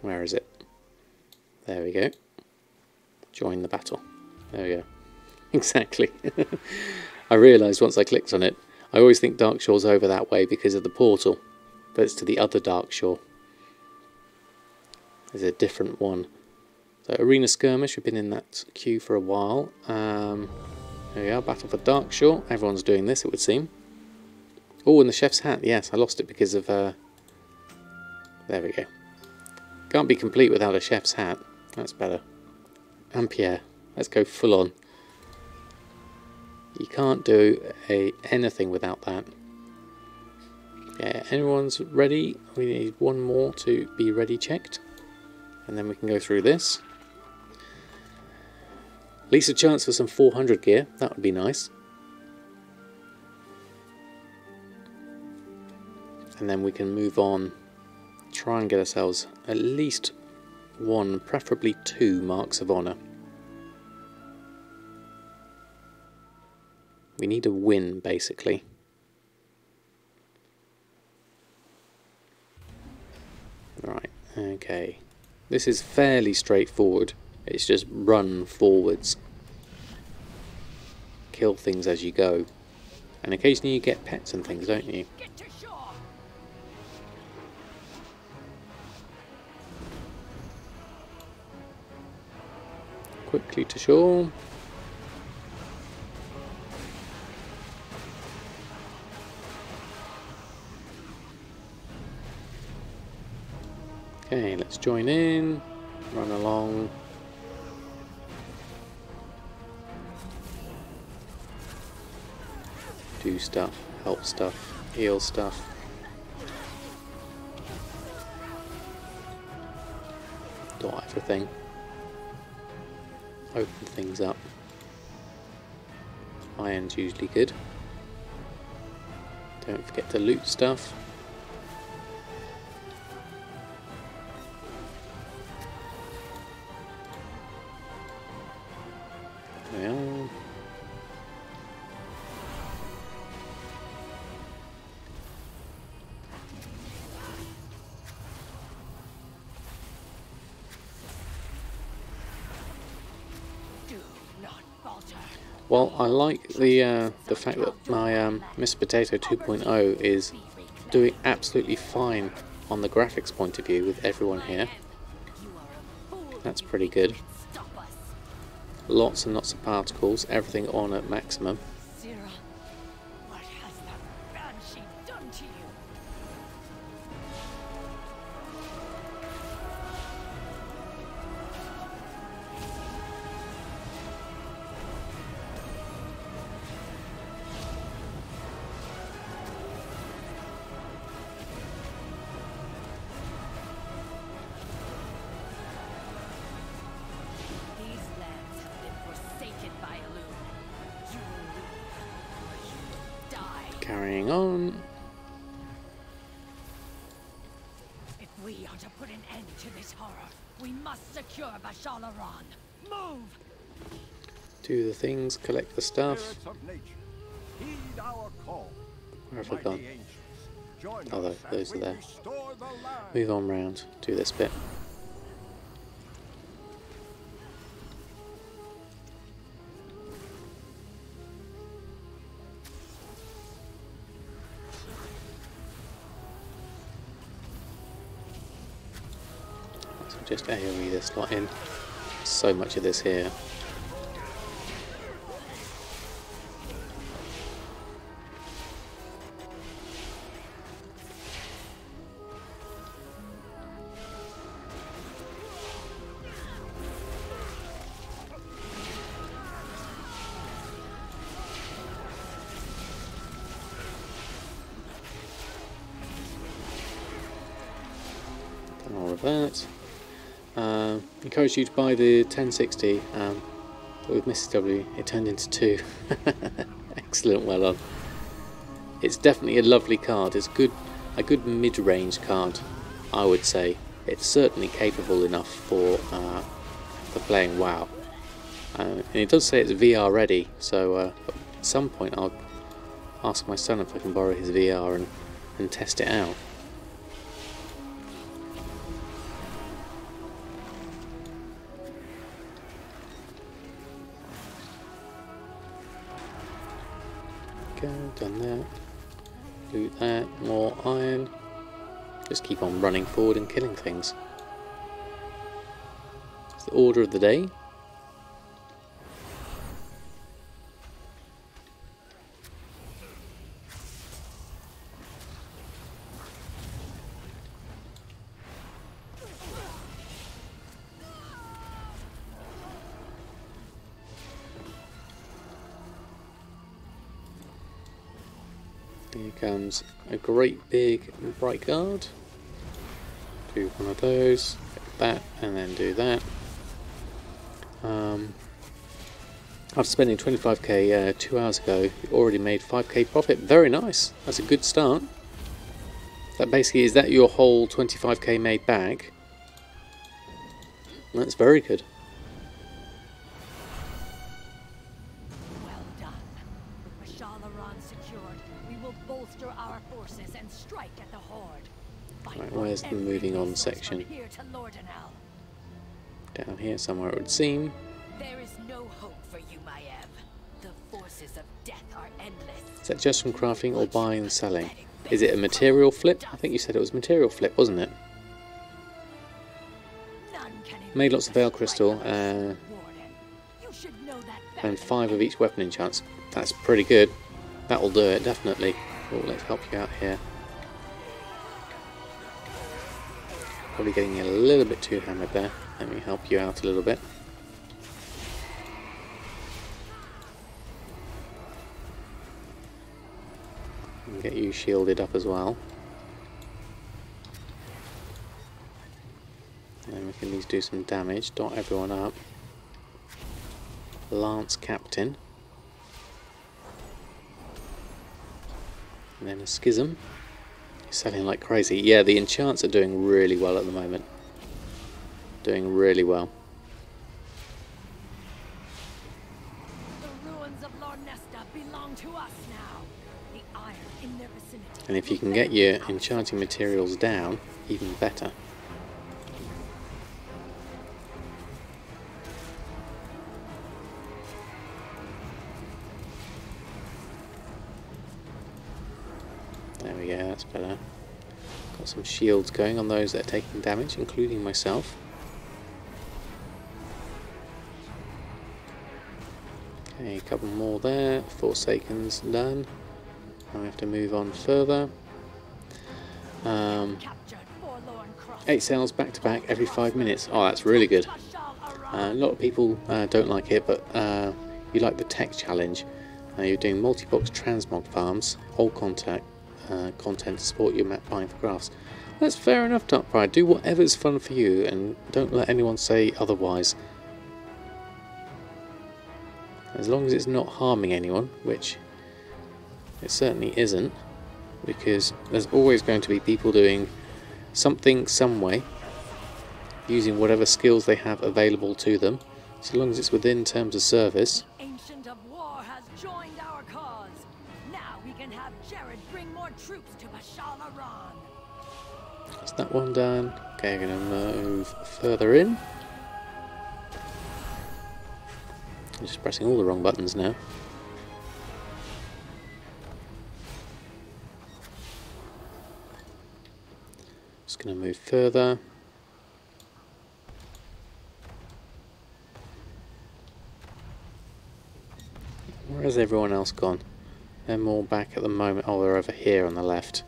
Where is it? There we go. Join the battle. There we go. Exactly. I realised once I clicked on it, I always think Darkshore's over that way because of the portal, but it's to the other Darkshore. There's a different one. So Arena Skirmish, we've been in that queue for a while. There we are, Battle for Darkshore. Everyone's doing this, it would seem. Oh, and the chef's hat. Yes, I lost it because of... There we go. Can't be complete without a chef's hat. That's better. And Pierre. Let's go full on. You can't do anything without that. Yeah, everyone's ready. We need one more to be ready checked. And then we can go through this. At least a chance for some 400 gear. That would be nice. and then we can move on, try and get ourselves at least one, preferably 2 marks of honour. We need a win, basically. Right, okay. This is fairly straightforward. It's just run forwards. Kill things as you go. And occasionally you get pets and things, don't you? Quickly to shore. Okay, let's join in, run along. Do stuff, help stuff, heal stuff. Do everything. Open things up. Iron's usually good. Don't forget to loot stuff. Well, I like the fact that my Mr. Potato 2.0 is doing absolutely fine on the graphics point of view with everyone here. That's pretty good. Lots and lots of particles, everything on at maximum. What has that banshee done to you? Carrying on. If we are to put an end to this horror, we must secure Bashalaran. Move! Do the things, collect the stuff. Spirits of nature, heed our call. Where have I gone? Mighty angels, join Oh, us as those are we there. restore the land. Move on round. Do this bit. Just AoE this lot in. So much of this here. Done all of that. Encourage you to buy the 1060, but with Mrs. W it turned into 2. Excellent, well on. It's definitely a lovely card. It's a good mid-range card, I would say. It's certainly capable enough for playing WoW. And it does say it's VR ready, so at some point I'll ask my son if I can borrow his VR and test it out. Go, done that. Loot that, more iron. Just keep on running forward and killing things. It's the order of the day. Here comes a great big bright guard. Do one of those, get that, and then do that. After spending 25k 2 hours ago, you already made 5k profit. Very nice. That's a good start. That basically, is that your whole 25k made back? That's very good. Well done. With Shalaran secured, we will bolster our forces and strike at the Horde. Right, where's the moving on section? Here to Lordanel. Down here somewhere, it would seem. There is no hope for you, Maiev. The forces of death are endless. Is that just from crafting or buying and selling? Is it a material flip? I think you said it was material flip, wasn't it? Made lots of Veil Crystal and 5 of each weapon enchants. That's pretty good. That'll do it, definitely. Oh, let's help you out here. Probably getting a little bit too hammered there. Let me help you out a little bit. And get you shielded up as well. And then we can at least do some damage, dot everyone up. Lance Captain. And then a Schism. He's selling like crazy. Yeah, the enchants are doing really well at the moment. Doing really well. The ruins of Lornesta belong to us now. The iron in their vicinity. And if you can get your enchanting materials down, even better. There we go, that's better. Got some shields going on those that are taking damage, including myself. Okay, a couple more there. Forsaken's done. Now we have to move on further. 8 sales back to back every 5 minutes. Oh, that's really good. A lot of people don't like it, but you like the tech challenge. You're doing multi-box transmog farms, whole content to support your map buying for graphs. That's fair enough, Dark Pride. Do whatever's fun for you and don't let anyone say otherwise. As long as it's not harming anyone, which it certainly isn't, because there's always going to be people doing something some way, using whatever skills they have available to them, so long as it's within terms of service. Ancient of War has joined our cause. Now we can have Jared bring more troops to Bashalaran. Is that one done? Okay, I'm going to move further in. I'm just pressing all the wrong buttons now. Just going to move further. Where has everyone else gone? They're more back at the moment. Oh, they're over here on the left.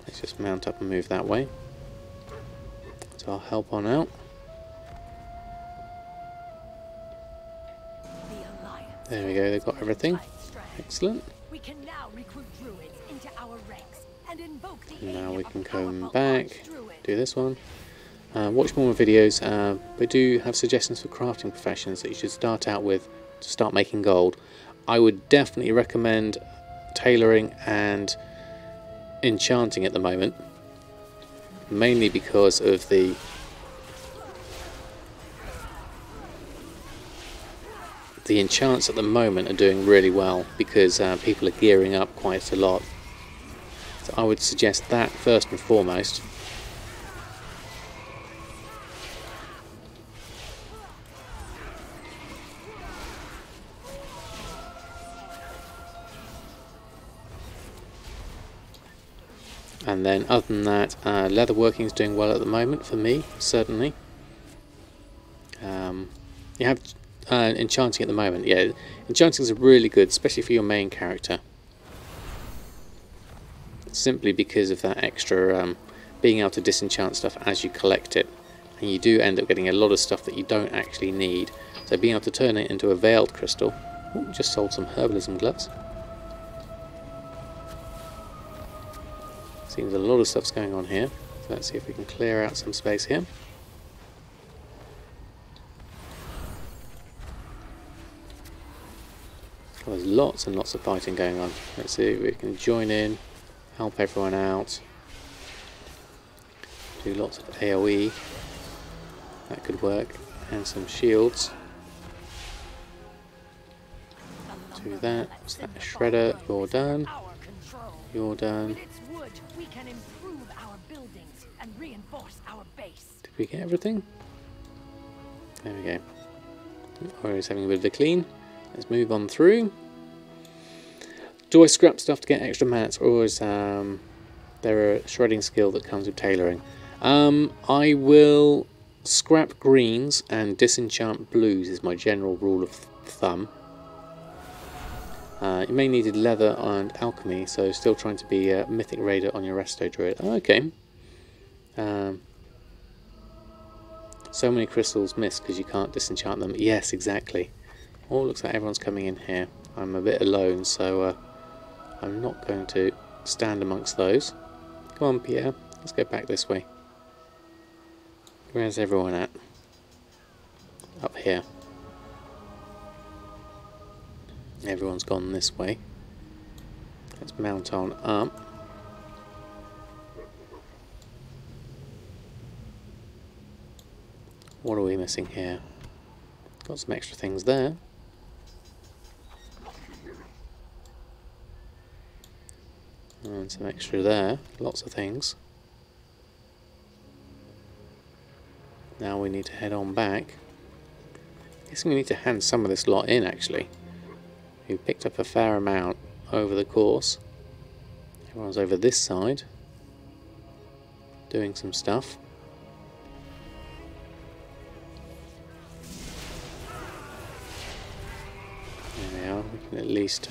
Let's just mount up and move that way. So I'll help on out. There we go, they've got everything. Excellent. We can now recruit druids into our ranks and invoke the Now we can come back, do this one. Watch more videos. We do have suggestions for crafting professions that you should start out with to start making gold. I would definitely recommend tailoring and enchanting at the moment, mainly because of the enchants at the moment are doing really well because people are gearing up quite a lot. So I would suggest that first and foremost. And then other than that, leatherworking is doing well at the moment for me, certainly. You have enchanting at the moment. Yeah, enchanting is really good, especially for your main character. Simply because of that extra being able to disenchant stuff as you collect it. And you do end up getting a lot of stuff that you don't actually need. So being able to turn it into a veiled crystal. Ooh, just sold some herbalism gloves. Seems a lot of stuff's going on here. So let's see if we can clear out some space here. Oh, there's lots and lots of fighting going on. Let's see if we can join in, help everyone out. Do lots of AoE. That could work. And some shields. Do that. What's that? Shredder, you're done. You're done. With its wood, we can improve our buildings and reinforce our base. Did we get everything? There we go. Always having a bit of a clean. Let's move on through. Do I scrap stuff to get extra mats, or is there a shredding skill that comes with tailoring? I will scrap greens and disenchant blues is my general rule of thumb. You may need leather and alchemy, so still trying to be a mythic raider on your resto druid. Oh, okay. So many crystals missed because you can't disenchant them. Yes, exactly. Oh, looks like everyone's coming in here. I'm a bit alone, so I'm not going to stand amongst those. Come on, Pierre. Let's go back this way. Where's everyone at? Up here. Everyone's gone this way. Let's mount on up. What are we missing here? Got some extra things there. And some extra there. Lots of things. Now we need to head on back. I guess we need to hand some of this lot in, actually. We picked up a fair amount over the course. Everyone's over this side doing some stuff. There we are. We can at least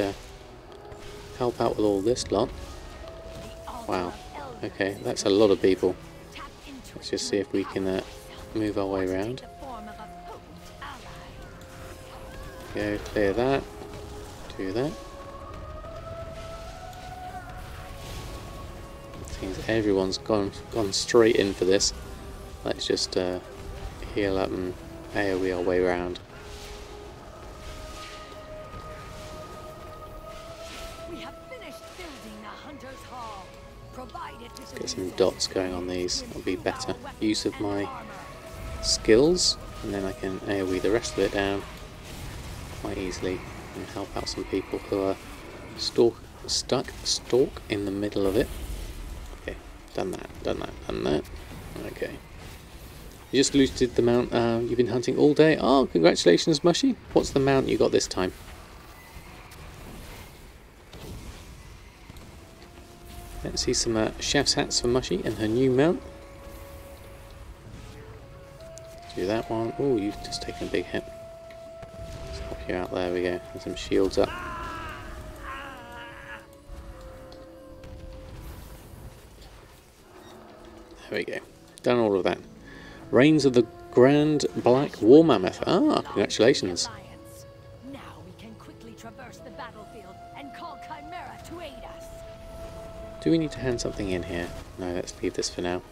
help out with all this lot. Wow. Okay, that's a lot of people. Let's just see if we can move our way around. Go clear that. Do that. Seems everyone's gone straight in for this. Let's just heal up and AoE our way around. We have finished building the Hunter's Hall. Let's get some dots going on these. That'll be better use of my skills, and then I can AoE the rest of it down quite easily and help out some people who are stuck in the middle of it. Okay, done that. Okay. You just looted the mount you've been hunting all day. Oh, congratulations, Mushy. What's the mount you got this time? Let's see some chef's hats for Mushy and her new mount. Do that one. Oh, you've just taken a big hit. Let's help you out. There we go. And some shields up. There we go. Done all of that. Reigns of the Grand Black War Mammoth. Ah, congratulations. Now we can quickly traverse the battlefield and call Chimera to aid us. Do we need to hand something in here? No, let's leave this for now.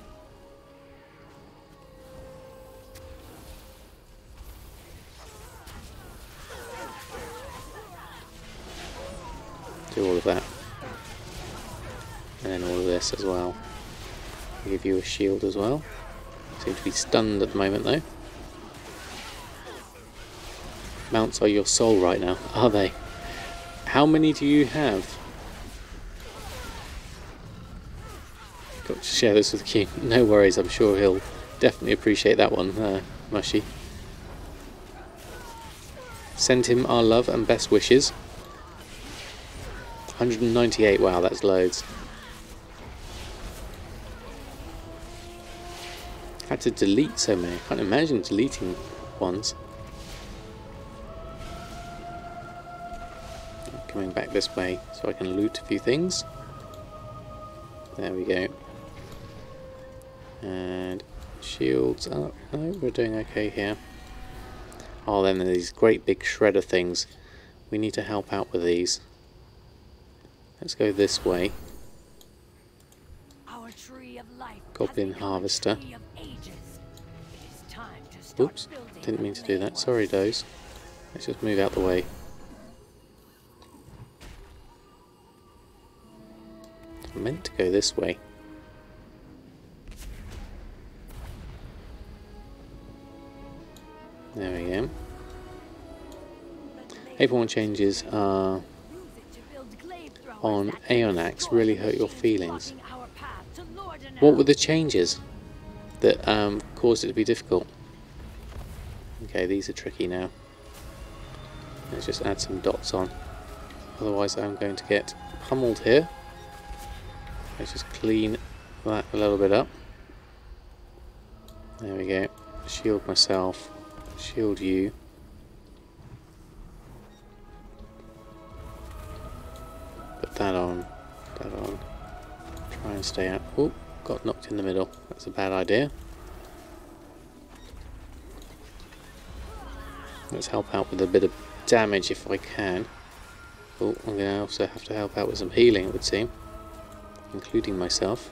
Do all of that. And then all of this as well. I'll give you a shield as well. Seem to be stunned at the moment though. Mounts are your soul right now, are they? How many do you have? Got to share this with King. No worries, I'm sure he'll definitely appreciate that one, Mushy. Send him our love and best wishes. 198, wow, that's loads. Had to delete so many. I can't imagine deleting ones. Coming back this way so I can loot a few things. There we go. And shields up. Oh, we're doing okay here. Oh, then there's these great big shredder things. We need to help out with these. Let's go this way. Our tree of life Goblin has become a harvester. tree of ages. It is time to start Oops, building didn't mean to do that. the Sorry, Doze. Let's just move out the way. I meant to go this way. There we go. April 1 changes are on Aeonax really hurt your feelings. What were the changes that caused it to be difficult? Okay, these are tricky now. Let's just add some dots on. Otherwise I'm going to get pummeled here. Let's just clean that a little bit up. There we go. Shield myself. Shield you. Put that on. That on. Try and stay out. Oh, got knocked in the middle. That's a bad idea. Let's help out with a bit of damage if I can. Oh, I'm going to also have to help out with some healing, it would seem. Including myself.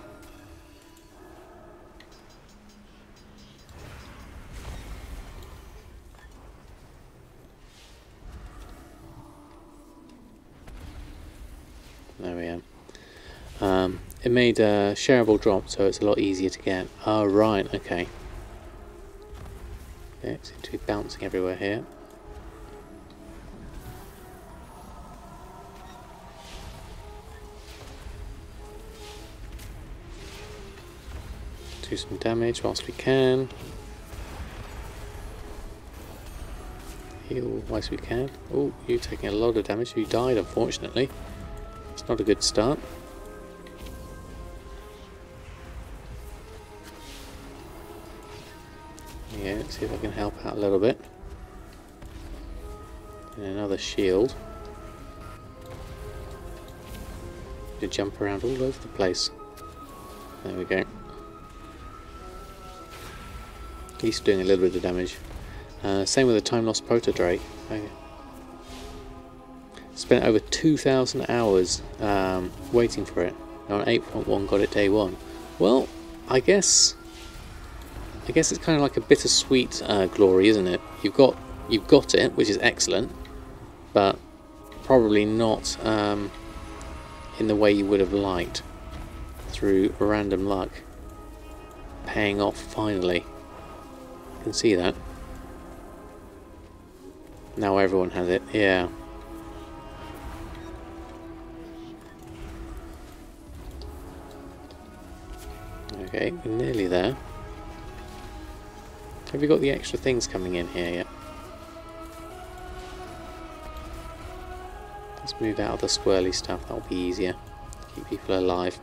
There we are. It made a shareable drop, so it's a lot easier to get. Oh, right, okay. It seems to be bouncing everywhere here. Do some damage whilst we can. Heal whilst we can. Oh, you're taking a lot of damage. You died, unfortunately. It's not a good start. Yeah, let's see if I can help out a little bit. And another shield. To jump around all over the place. There we go. At least doing a little bit of damage. Same with the Time Lost Proto Drake. Spent over 2,000 hours waiting for it. And on 8.1 got it day one. Well, I guess it's kind of like a bittersweet glory, isn't it? You've got it, which is excellent, but probably not in the way you would have liked. Through random luck, paying off finally. You can see that. Now everyone has it. Yeah. Okay, we're nearly there. Have we got the extra things coming in here yet? Let's move out of the squirrely stuff, that'll be easier. Keep people alive.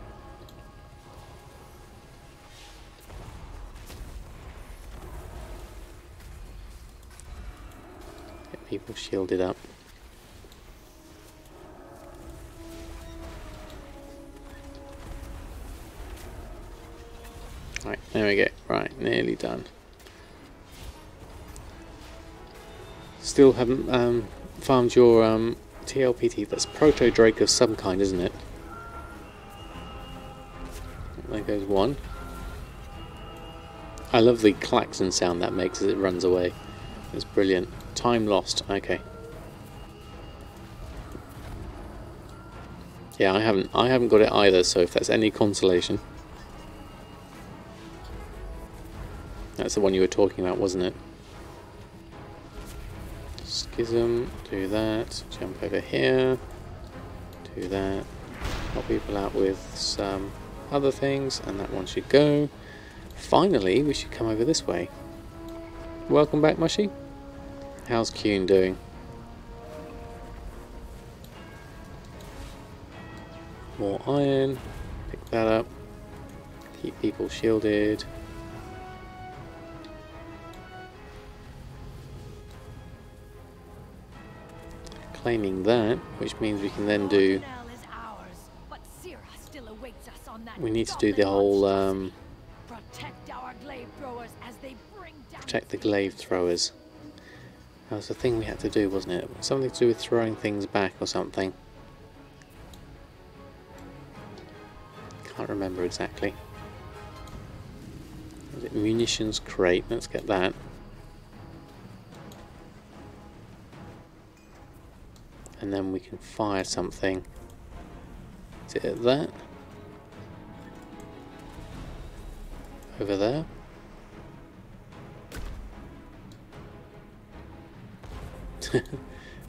Get people shielded up. Right, there we go. Right, nearly done. Still haven't farmed your TLPT. That's Proto Drake of some kind, isn't it? There goes one. I love the klaxon sound that makes as it runs away. It's brilliant. Time lost. Okay. Yeah, I haven't got it either. So if that's any consolation, that's the one you were talking about, wasn't it? Schism, do that, jump over here, do that, help people out with some other things, and that one should go. Finally, we should come over this way. Welcome back, Mushy. How's Kuhn doing? More iron, pick that up, keep people shielded. Claiming that, which means we can then do. We need to do the whole protect the glaive throwers. That was the thing we had to do, wasn't it? Something to do with throwing things back or something. Can't remember exactly. Was it munitions crate? Let's get that. And then we can fire something. Is it at that? Over there?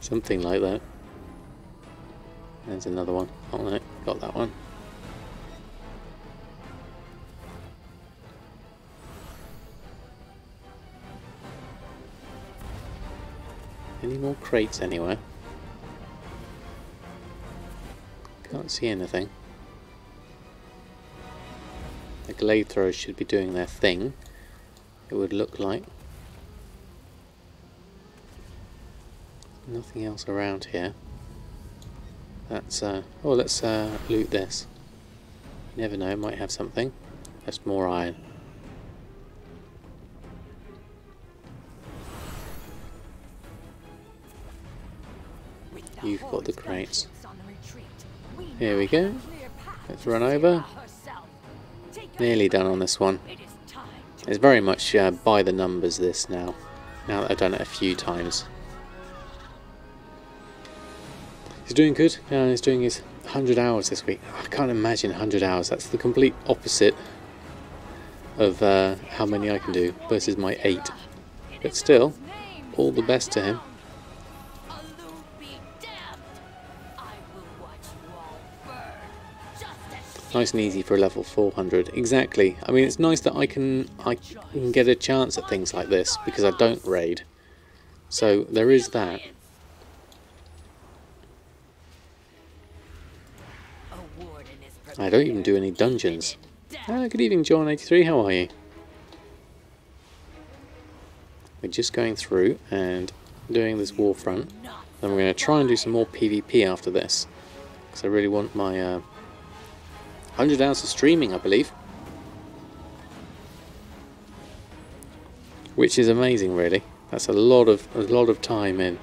Something like that. There's another one. Oh no, got that one. Any more crates anywhere? Can't see anything. The glade throwers should be doing their thing, it would look like. Nothing else around here. That's oh, let's loot this. You never know, it might have something. That's more iron. You've got the crates. Here we go. Let's run over. Nearly done on this one. It's very much by the numbers this now. Now that I've done it a few times. He's doing good. He's doing his 100 hours this week. I can't imagine 100 hours. That's the complete opposite of how many I can do versus my 8. But still, all the best to him. Nice and easy for a level 400. Exactly. I mean, it's nice that I can get a chance at things like this because I don't raid. So there is that. I don't even do any dungeons. Good evening, John83. How are you? We're just going through and doing this Warfront. Then we're going to try and do some more PvP after this because I really want my 100 hours of streaming, I believe, which is amazing. Really, that's a lot of time in.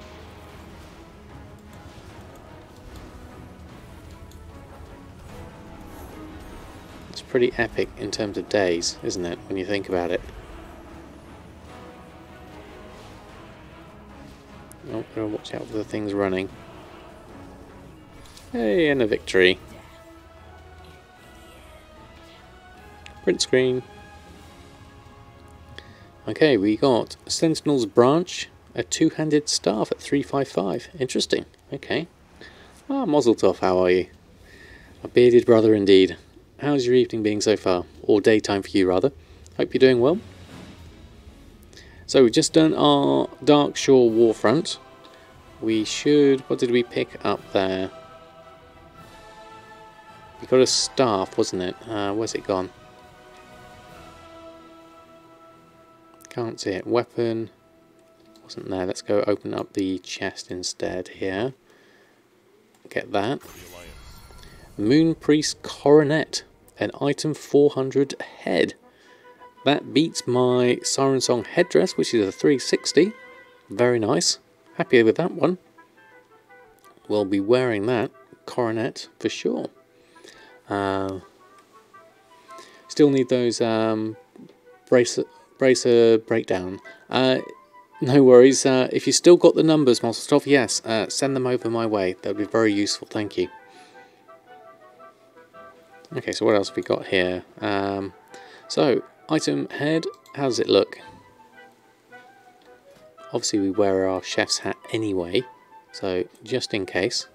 It's pretty epic in terms of days, isn't it? When you think about it. Oh, gotta watch out for the things running. Hey, and a victory. Print screen. Okay, we got Sentinel's Branch, a two-handed staff at 355. Interesting. Okay. Ah, Mazel Tov, how are you? A bearded brother indeed. How's your evening being so far? Or daytime for you, rather. Hope you're doing well. So we've just done our Darkshore Warfront. We should... What did we pick up there? We got a staff, wasn't it? Where's it gone? Can't see it. Weapon wasn't there. Let's go open up the chest instead here. Get that. Moon Priest Coronet. An item 400 head. That beats my Siren Song headdress, which is a 360. Very nice. Happy with that one. We'll be wearing that coronet for sure. Still need those bracer breakdown. No worries. If you still got the numbers, Monster Stuff, yes, send them over my way. That would be very useful. Thank you. Okay, so what else have we got here? So, item head. How does it look? Obviously, we wear our chef's hat anyway. So, just in case.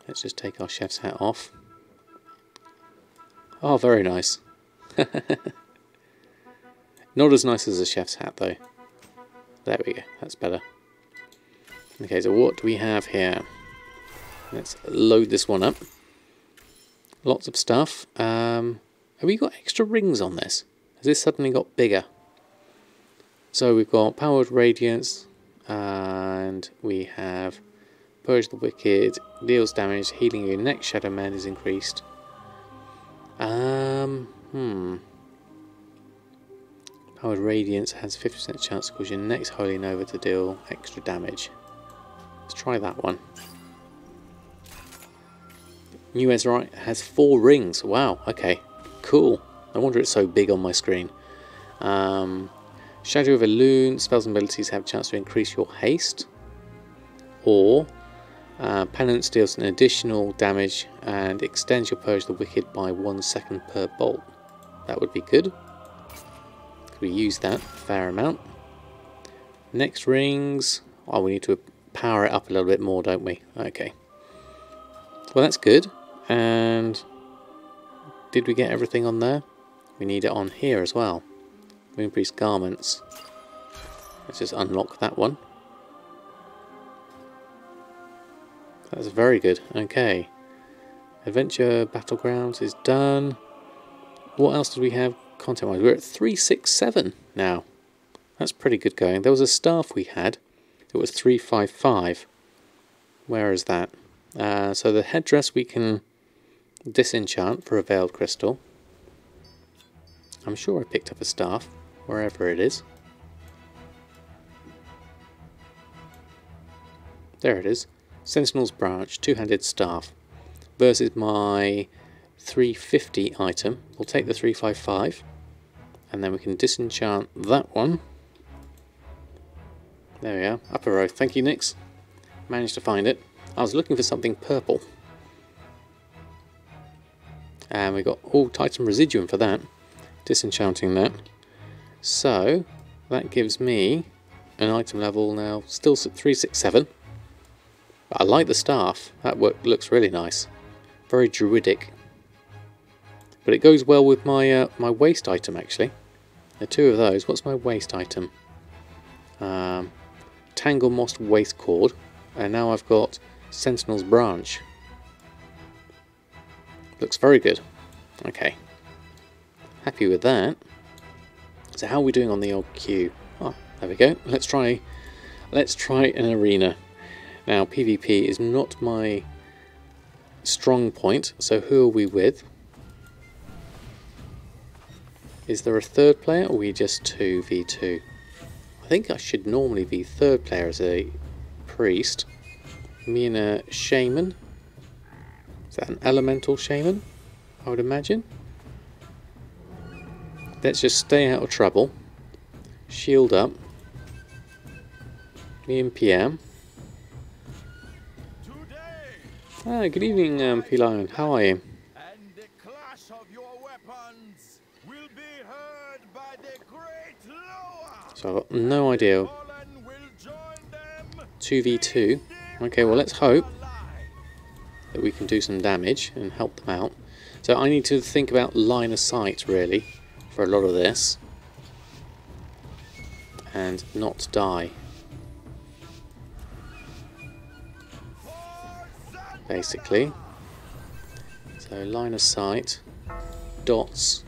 Let's just take our chef's hat off. Oh, very nice. Not as nice as a chef's hat, though. There we go. That's better. Okay, so what do we have here? Let's load this one up. Lots of stuff. Have we got extra rings on this? Has this suddenly got bigger? So we've got Powered Radiance, and we have Purge the Wicked, deals damage, healing your next Shadow Man is increased. Powered Radiance has 50% chance to cause your next Holy Nova to deal extra damage. Let's try that one. New Azeroth has 4 rings. Wow, okay, cool. No wonder it's so big on my screen. Shadow of a Loon, spells and abilities have a chance to increase your haste. Or Penance deals an additional damage and extends your Purge the Wicked by 1 second per bolt. That would be good. We use that a fair amount. Next rings. Oh, we need to power it up a little bit more, don't we? Okay. Well, that's good. And did we get everything on there? We need it on here as well. Moonpriest garments. Let's just unlock that one. That's very good. Okay. Adventure Battlegrounds is done. What else did we have content-wise? We're at 367 now. That's pretty good going. There was a staff we had. It was 355. Where is that? So the headdress we can disenchant for a veiled crystal. I'm sure I picked up a staff, wherever it is. There it is. Sentinel's Branch, two-handed staff. Versus my 350 item. We'll take the 355. And then we can disenchant that one. There we are. Upper row. Thank you, Nix. Managed to find it. I was looking for something purple. And we got all Titan Residuum for that. Disenchanting that. So, that gives me an item level now, still at 367. But I like the staff. That looks really nice. Very druidic. But it goes well with my my waste item, actually. There are two of those. What's my waste item? Tangle Moss Waste Cord. And now I've got Sentinel's Branch. Looks very good. Okay. Happy with that. So how are we doing on the old queue? Oh, there we go. Let's try an arena. Now PvP is not my strong point, so who are we with? Is there a third player, or are we just 2v2? I think I should normally be third player as a priest. Me and a shaman. Is that an elemental shaman? I would imagine. Let's just stay out of trouble. Shield up. Me and PM. Ah, good evening, P-Lion. How are you? And the clash of your weapons will be heard by the great Loa. So I've got no idea. 2v2. Okay, well let's hope that we can do some damage and help them out. So I need to think about line of sight, really, for a lot of this. And not die. Basically. So line of sight, dots,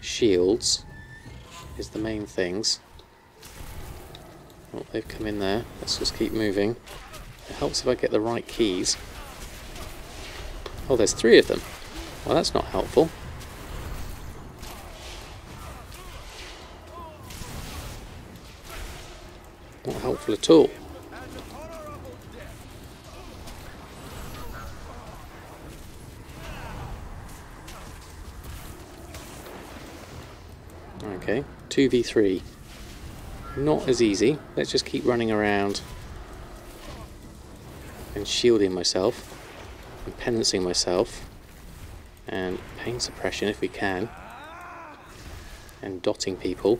shields is the main things. Oh, they've come in there. Let's just keep moving. It helps if I get the right keys. Oh, there's 3 of them. Well, that's not helpful. Not helpful at all. Okay, 2v3. Not as easy. Let's just keep running around and shielding myself and penancing myself and pain suppression if we can and dotting people.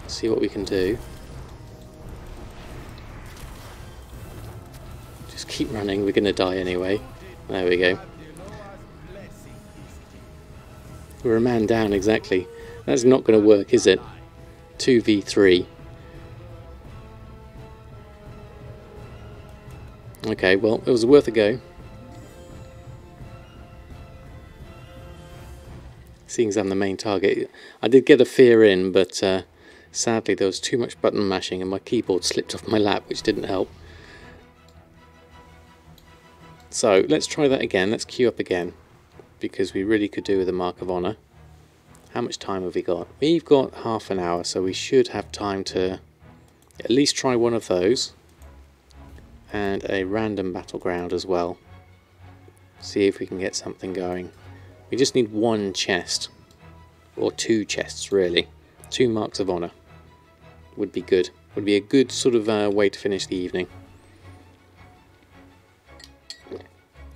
See what we can do. Just keep running, we're gonna die anyway. There we go. We're a man down, exactly. That's not going to work, is it? 2v3. Okay, well, it was worth a go. Seeing as I'm the main target. I did get a fear in, but sadly there was too much button mashing and my keyboard slipped off my lap, which didn't help. So, let's try that again. Let's queue up again, because we really could do with a Mark of Honour. How much time have we got? We've got half an hour, so we should have time to at least try one of those. And a random battleground as well. See if we can get something going. We just need one chest. Or 2 chests, really. 2 Marks of Honour. Would be good. Would be a good sort of way to finish the evening.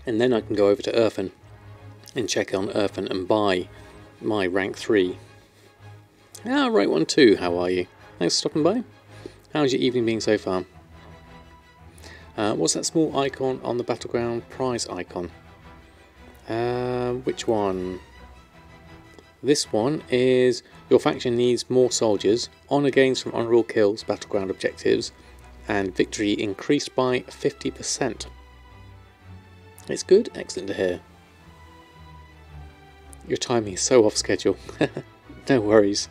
And then I can go over to Erfen and check on Erfen and buy my rank 3 Ah, right one too, how are you? Thanks for stopping by. How's your evening been so far? What's that small icon on the battleground prize icon? Which one? This one is your faction needs more soldiers, honour gains from honourable kills, battleground objectives, and victory increased by 50%. It's good, excellent to hear. Your timing is so off schedule. No worries.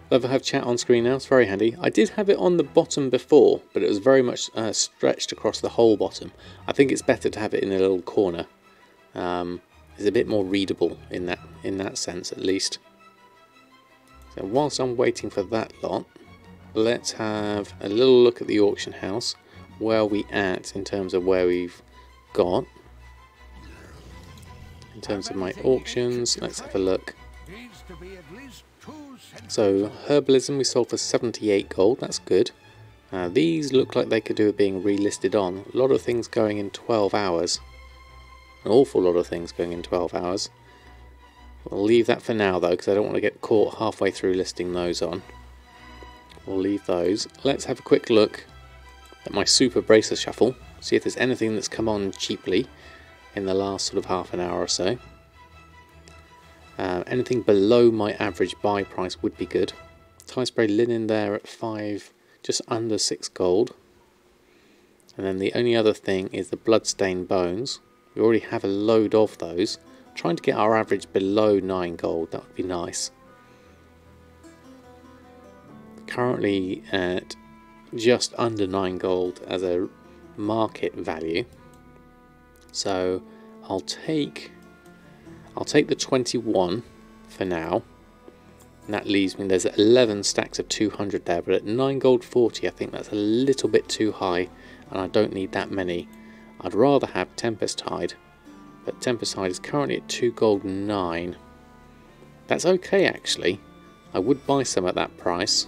Love to have chat on screen now, it's very handy. I did have it on the bottom before, but it was very much stretched across the whole bottom. I think it's better to have it in a little corner. It's a bit more readable in that sense at least. So whilst I'm waiting for that lot, let's have a little look at the auction house. Where are we at in terms of where we've got? In terms of my auctions, let's have a look. So herbalism we sold for 78 gold, that's good. These look like they could do with being relisted on. A lot of things going in 12 hours. An awful lot of things going in 12 hours. We'll leave that for now though, because I don't want to get caught halfway through listing those on. We'll leave those. Let's have a quick look at my super bracer shuffle. See if there's anything that's come on cheaply in the last sort of half an hour or so. Anything below my average buy price would be good. Tie spray linen there at 5, just under 6 gold. And then the only other thing is the bloodstained bones. We already have a load of those. Trying to get our average below 9 gold, that would be nice. Currently at just under 9 gold as a market value. So I'll take the 21 for now, and that leaves me, there's 11 stacks of 200 there, but at 9 gold 40 I think that's a little bit too high, and I don't need that many. I'd rather have Tempest Hide, but Tempest Hide is currently at 2 gold 9. That's okay actually, I would buy some at that price.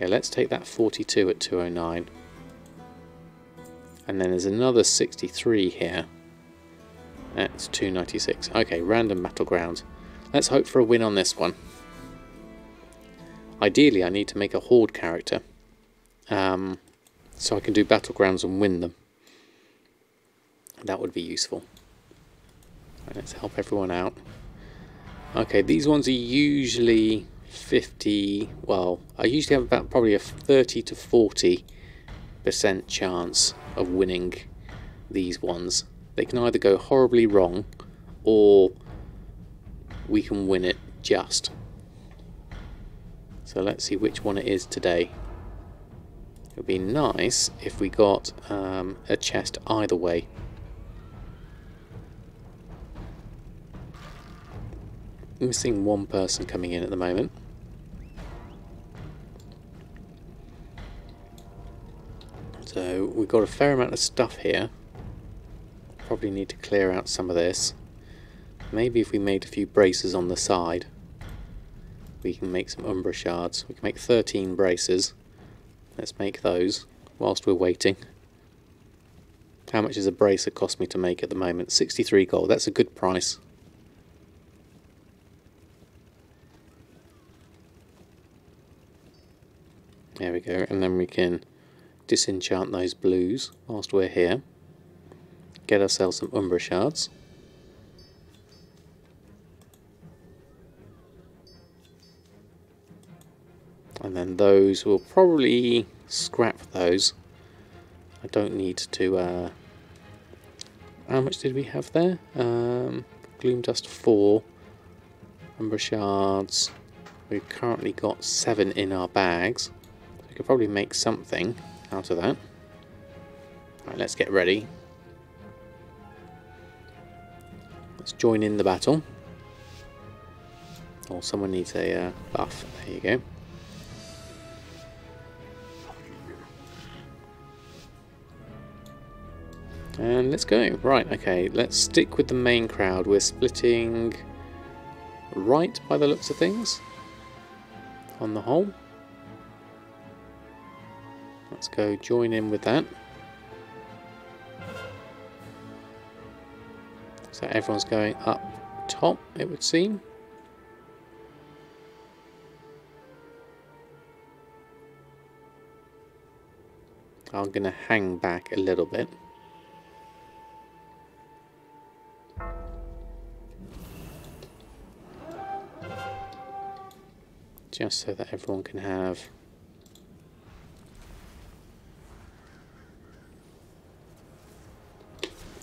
Yeah, let's take that 42 at 209. And then there's another 63 here. That's 296. Okay, random battleground. Let's hope for a win on this one. Ideally, I need to make a horde character. So I can do battlegrounds and win them. That would be useful. Right, let's help everyone out. Okay, these ones are usually 50... Well, I usually have about probably a 30 to 40% chance of winning these ones. They can either go horribly wrong, or we can win it just. So let's see which one it is today. It would be nice if we got a chest either way. Missing one person coming in at the moment. So we've got a fair amount of stuff here. Probably need to clear out some of this. Maybe if we made a few braces on the side, we can make some Umbra shards. We can make 13 braces. Let's make those whilst we're waiting. How much does a bracer cost me to make at the moment? 63 gold, that's a good price. There we go, and then we can disenchant those blues whilst we're here. Get ourselves some Umbra shards. And then those, we'll probably scrap those. I don't need to... how much did we have there? Gloom Dust 4. Umbra shards. We've currently got 7 in our bags. We could probably make something out of that. Right, let's get ready. Let's join in the battle. Oh, someone needs a buff. There you go. And let's go. Right, okay, let's stick with the main crowd. We're splitting right by the looks of things on the whole. Let's go join in with that. So everyone's going up top, it would seem. I'm going to hang back a little bit. Just so that everyone can have...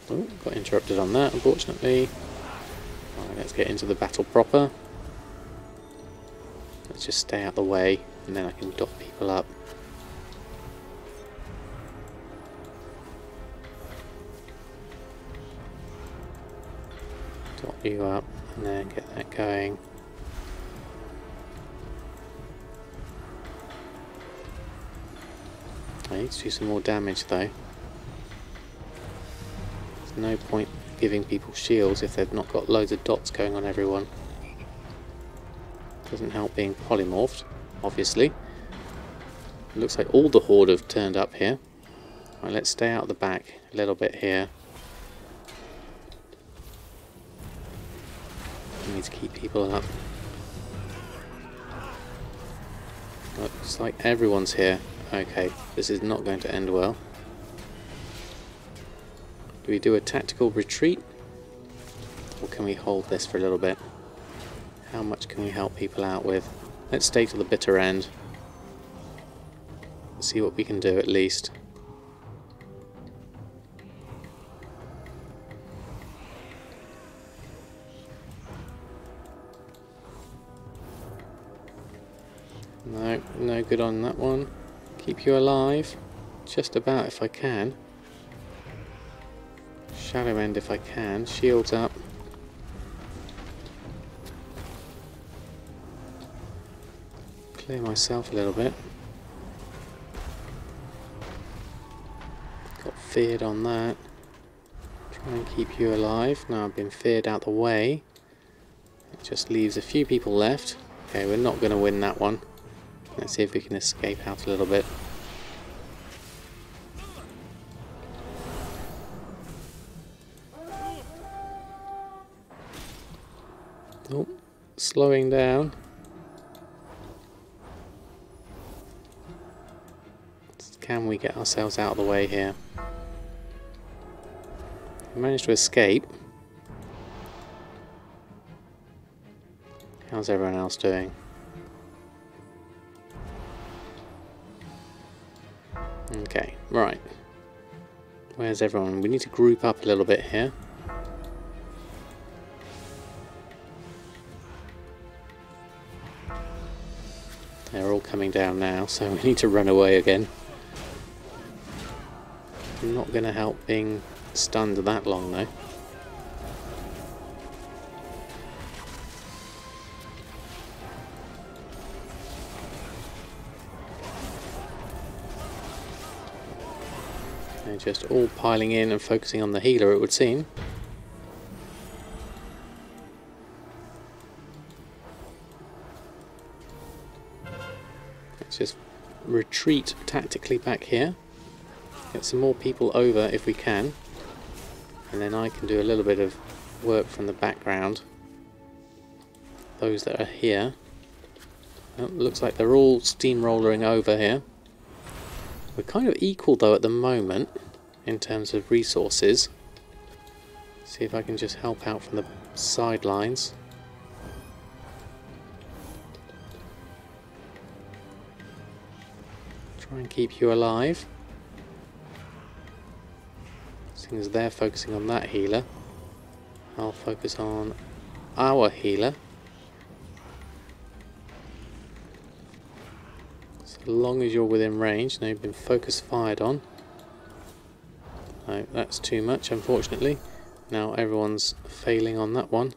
Oh, got interrupted on that, unfortunately. Alright, let's get into the battle proper. Let's just stay out the way, and then I can dot people up. Dot you up, and then get that going. I need to do some more damage though. There's no point giving people shields if they've not got loads of dots going on everyone. Doesn't help being polymorphed, obviously. It looks like all the horde have turned up here. Right, let's stay out the back a little bit here. I need to keep people up. Looks like everyone's here. Okay, this is not going to end well. Do we do a tactical retreat? Or can we hold this for a little bit? How much can we help people out with? Let's stay to the bitter end. See what we can do at least. No, no good on that one. Keep you alive. Just about if I can. Shadow end if I can. Shields up. Clear myself a little bit. Got feared on that. Try and keep you alive. Now I've been feared out the way. It just leaves a few people left. Okay, we're not going to win that one. Let's see if we can escape out a little bit. Oh, slowing down. Can we get ourselves out of the way here? We managed to escape. How's everyone else doing? Okay, right. Where's everyone? We need to group up a little bit here. They're all coming down now, so we need to run away again. Not going to help being stunned that long though. They're just all piling in and focusing on the healer, it would seem. Let's just retreat tactically back here. Get some more people over if we can. And then I can do a little bit of work from the background. Those that are here. Oh, looks like they're all steamrolling over here. We're kind of equal though at the moment in terms of resources. See if I can just help out from the sidelines. Try and keep you alive. Seeing as they're focusing on that healer, I'll focus on our healer. So long as you're within range. Now you've been focus fired on. No, that's too much, unfortunately. Now everyone's failing on that one.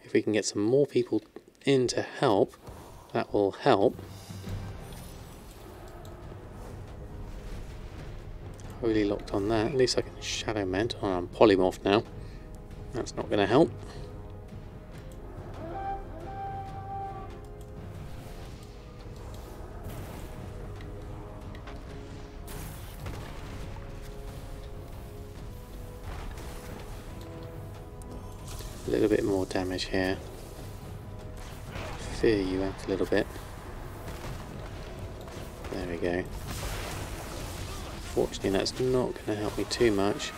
If we can get some more people in to help, that will help. Really locked on that. At least I can shadow mend. Oh, I'm polymorphed now. That's not going to help. A little bit more damage here. Fear you out a little bit. There we go. Fortunately, that's not going to help me too much.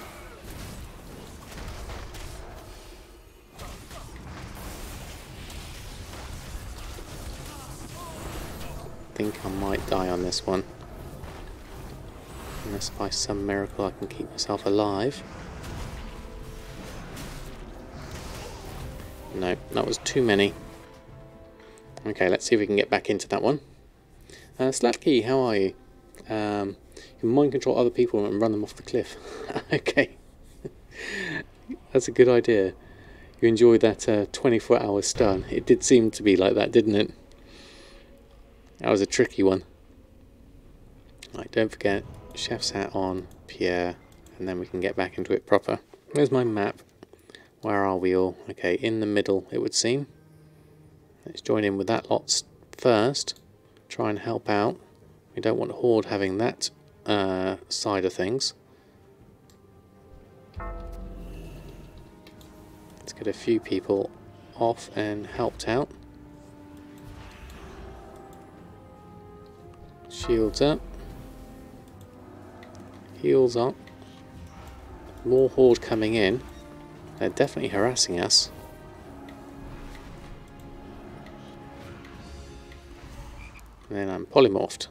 I think I might die on this one. Unless by some miracle I can keep myself alive. No, that was too many. Okay, let's see if we can get back into that one. Slatky, how are you? You can mind control other people and run them off the cliff. Okay. That's a good idea. You enjoyed that 24-hour stun. It did seem to be like that, didn't it? That was a tricky one. Right, don't forget, Chef's hat on, Pierre, and then we can get back into it proper. There's my map. Where are we all? Okay, in the middle, it would seem. Let's join in with that lot first. Try and help out. We don't want Horde having that side of things. Let's get a few people off and helped out. Shields up. Heals up. More Horde coming in. They're definitely harassing us. And then I'm polymorphed.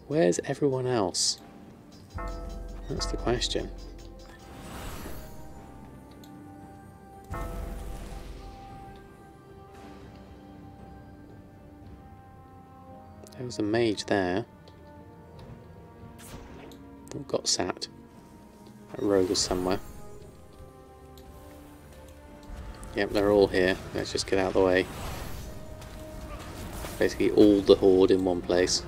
Where's everyone else? That's the question. There was a mage there. Got sapped. That rogue is somewhere. Yep, they're all here. Let's just get out of the way. Basically all the Horde in one place.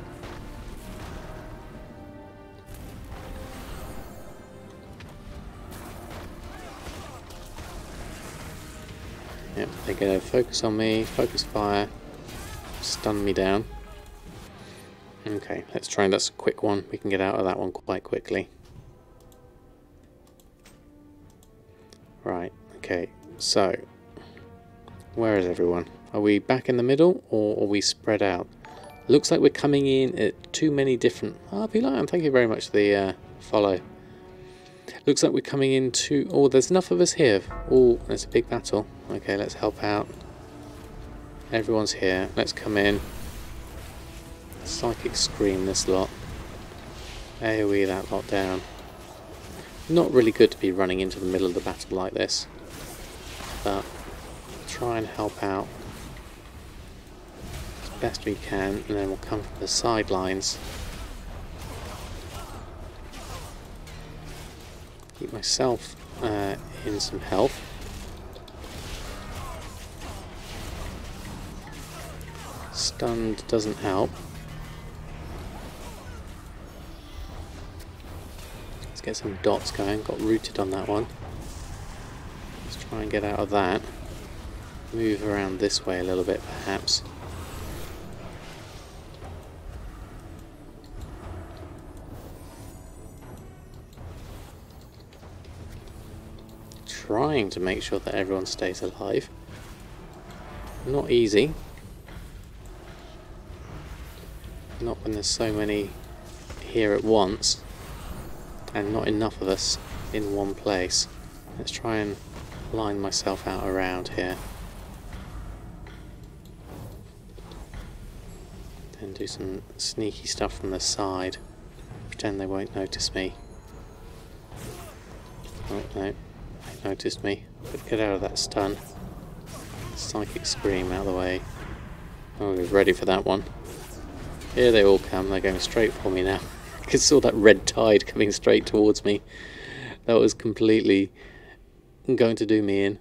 Yep, they're going to focus on me, focus fire, stun me down. Okay, let's try, that's a quick one. We can get out of that one quite quickly. Right, okay, so where is everyone? Are we back in the middle or are we spread out? Looks like we're coming in at too many different... P-Lion, thank you very much for the follow. Looks like we're coming into... Oh, there's enough of us here. Oh, there's a big battle. Okay, let's help out. Everyone's here. Let's come in. Psychic Scream this lot. AoE that lot down. Not really good to be running into the middle of the battle like this. But try and help out as best we can, and then we'll come from the sidelines. Keep myself in some health. Stunned doesn't help. Let's get some dots going. Got rooted on that one. Let's try and get out of that. Move around this way a little bit perhaps. Trying to make sure that everyone stays alive. Not easy. Not when there's so many here at once and not enough of us in one place. Let's try and line myself out around here and do some sneaky stuff from the side. Pretend they won't notice me. Oh no, they noticed me. But get out of that stun. Psychic Scream out of the way. Oh, we're ready for that one. Here they all come, they're going straight for me now. I just saw that red tide coming straight towards me. That was completely going to do me in.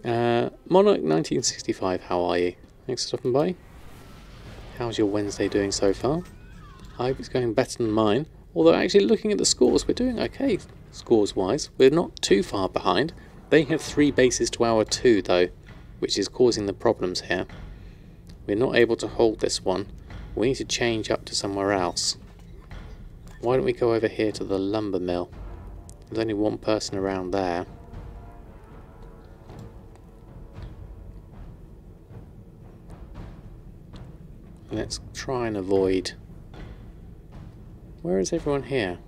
Monarch 1965, how are you? Thanks for stopping by. How's your Wednesday doing so far? I hope it's going better than mine. Although actually looking at the scores, we're doing okay scores-wise. We're not too far behind. They have 3 bases to our 2 though, which is causing the problems here. We're not able to hold this one. We need to change up to somewhere else. Why don't we go over here to the lumber mill There's only one person around there. Let's try and avoid... Where is everyone here?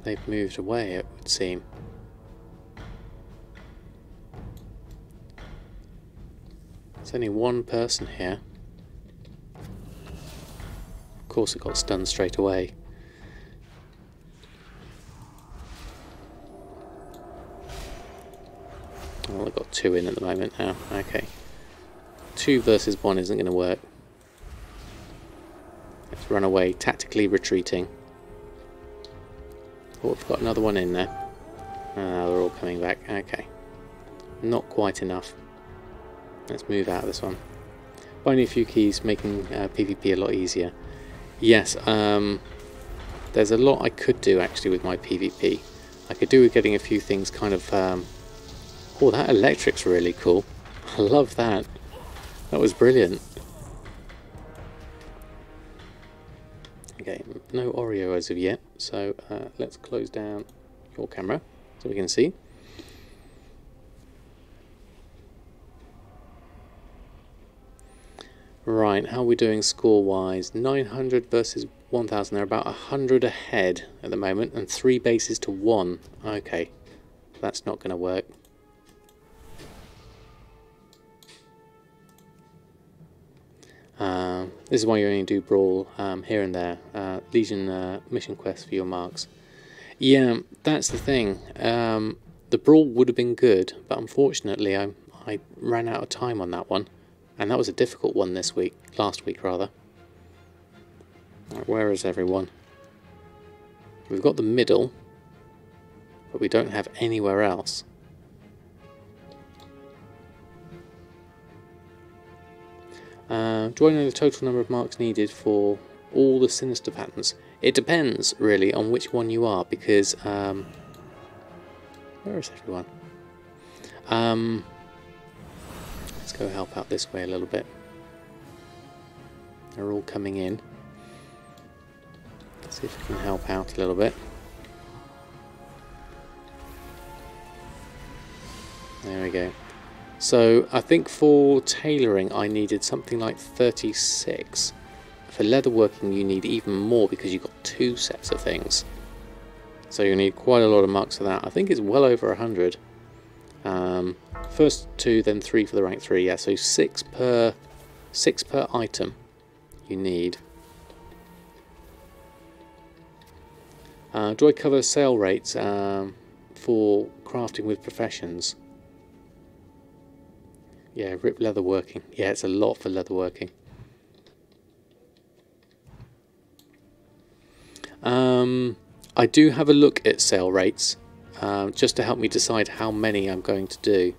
They've moved away, it would seem. There's only one person here. Of course it got stunned straight away. Well, I've got 2 in at the moment now. Okay. 2 versus 1 isn't going to work. Let's run away, tactically retreating. Oh, we've got another one in there. They're all coming back. Okay. Not quite enough. Let's move out of this one. Finding a few keys, making PvP a lot easier. Yes, there's a lot I could do actually with my PvP. I could do with getting a few things kind of... Oh, that electric's really cool. I love that. That was brilliant. Okay, no Oreo as of yet, so let's close down your camera so we can see. Right, how are we doing score-wise? 900 versus 1,000. They're about 100 ahead at the moment, and 3 bases to 1. Okay, that's not going to work. This is why you only do Brawl here and there. Legion mission quests for your marks. Yeah, that's the thing. The Brawl would have been good, but unfortunately I ran out of time on that one. And that was a difficult one this week. Last week, rather. Right, where is everyone? We've got the middle, but we don't have anywhere else. Do I know the total number of marks needed for all the sinister patterns? It depends, really, on which one you are, because... where is everyone? Let's go help out this way a little bit. They're all coming in. Let's see if we can help out a little bit. There we go. So I think for tailoring I needed something like 36. For leatherworking you need even more because you've got 2 sets of things. So you need quite a lot of marks for that. I think it's well over 100. First 2, then 3 for the rank 3. Yeah, so 6 per item you need. Do I cover sale rates for crafting with professions? Yeah, rip leatherworking. Yeah, it's a lot for leatherworking. I do have a look at sale rates, just to help me decide how many I'm going to do.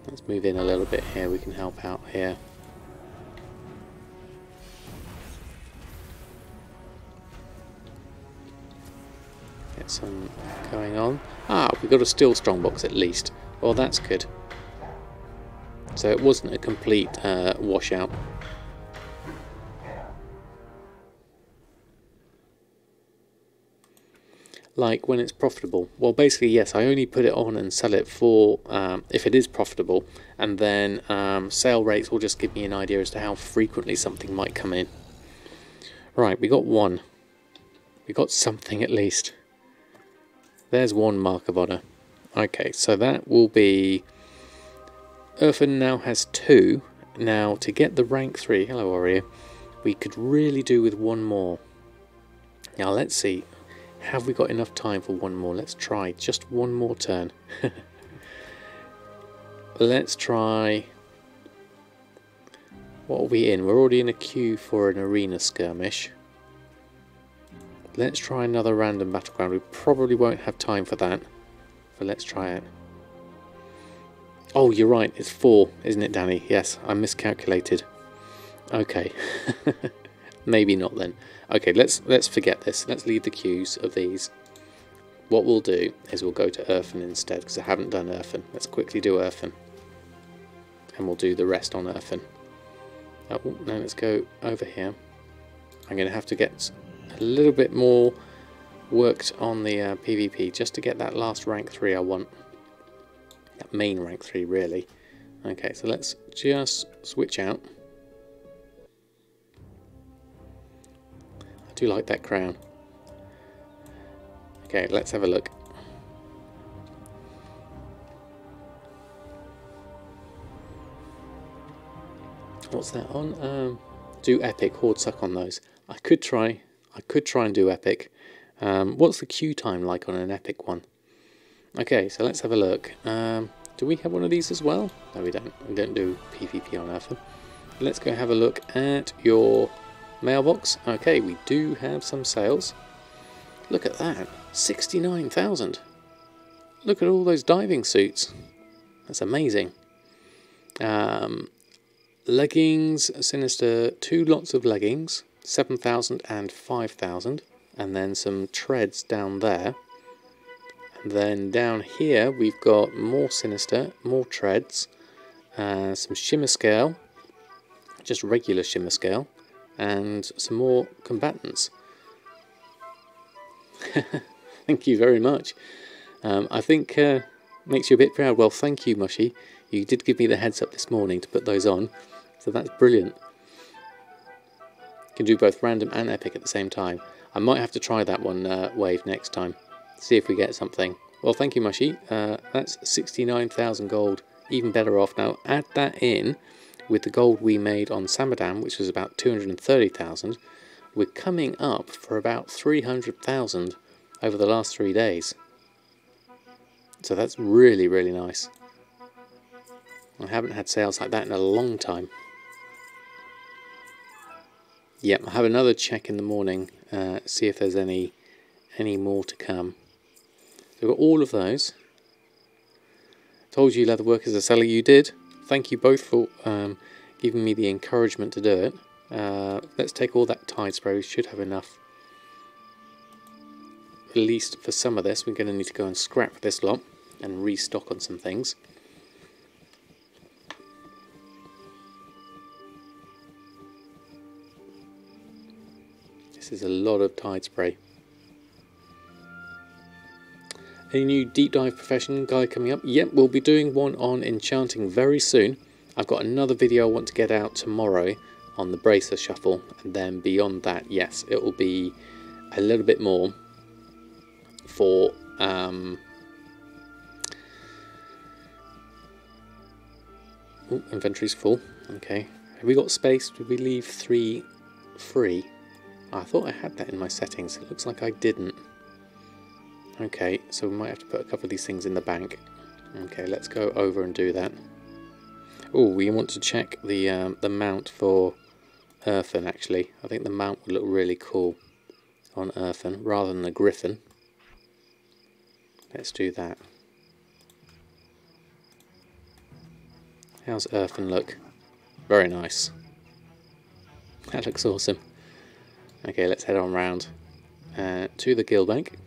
Let's move in a little bit here, we can help out here. Get some going on. Ah, we've got a steel strongbox at least. Well, that's good. So it wasn't a complete washout. Like when it's profitable. Well, basically, yes, I only put it on and sell it for if it is profitable, and then sale rates will just give me an idea as to how frequently something might come in. Right, we got 1. We got something at least. There's 1 mark of honour. Okay, so that will be... Erfen now has 2. Now, to get the rank 3, hello warrior, we could really do with 1 more. Now, let's see. Have we got enough time for 1 more? Let's try just 1 more turn. Let's try... What are we in? We're already in a queue for an arena skirmish. Let's try another random battleground. We probably won't have time for that. But let's try it. Oh, you're right. It's 4, isn't it, Danny? Yes, I miscalculated. Okay. Maybe not then. Okay, let's forget this. Let's leave the queues of these. What we'll do is we'll go to Erfen instead, because I haven't done Erfen. Let's quickly do Erfen. And we'll do the rest on Erfen. Oh, no, let's go over here. I'm going to have to get a little bit more worked on the PvP just to get that last rank 3 I want. That main rank 3 really. Okay, so let's just switch out. I do like that crown. Okay, let's have a look. What's that on? Do epic, horde suck on those. I could try and do epic. What's the queue time like on an epic one? Okay, so let's have a look. Do we have one of these as well? No, we don't. We don't do PvP on Erfen. Let's go have a look at your mailbox. Okay, we do have some sales. Look at that. 69,000. Look at all those diving suits. That's amazing. Leggings, Sinister, 2 lots of leggings. 7,000 and 5,000. And then some treads down there. Then down here we've got more Sinister, more treads, some shimmer scale, just regular shimmer scale, and some more combatants. Thank you very much. I think makes you a bit proud. Well, thank you, Mushy. You did give me the heads up this morning to put those on, so that's brilliant. You can do both random and epic at the same time. I might have to try that one wave next time. See if we get something. Well, thank you, Mushy. That's 69,000 gold. Even better off. Now, add that in with the gold we made on Samadan, which was about 230,000. We're coming up for about 300,000 over the last 3 days. So that's really, really nice. I haven't had sales like that in a long time. Yep, I'll have another check in the morning, see if there's any more to come. So we've got all of those. Told you Leatherwork is a seller, you did. Thank you both for giving me the encouragement to do it. Let's take all that tide spray, we should have enough. At least for some of this, we're going to need to go and scrap this lot and restock on some things. This is a lot of tide spray. Any new deep dive profession guide coming up? Yep, we'll be doing one on enchanting very soon. I've got another video I want to get out tomorrow on the bracer shuffle, and then beyond that, yes, it will be a little bit more for ooh, inventory's full. Okay, have we got space? Did we leave 3 free? I thought I had that in my settings. It looks like I didn't. Okay, so we might have to put a couple of these things in the bank. Okay, let's go over and do that. Oh, we want to check the mount for Erfen, actually. I think the mount would look really cool on Erfen, rather than a griffin. Let's do that. How's Erfen look? Very nice. That looks awesome. Okay, let's head on round to the guild bank.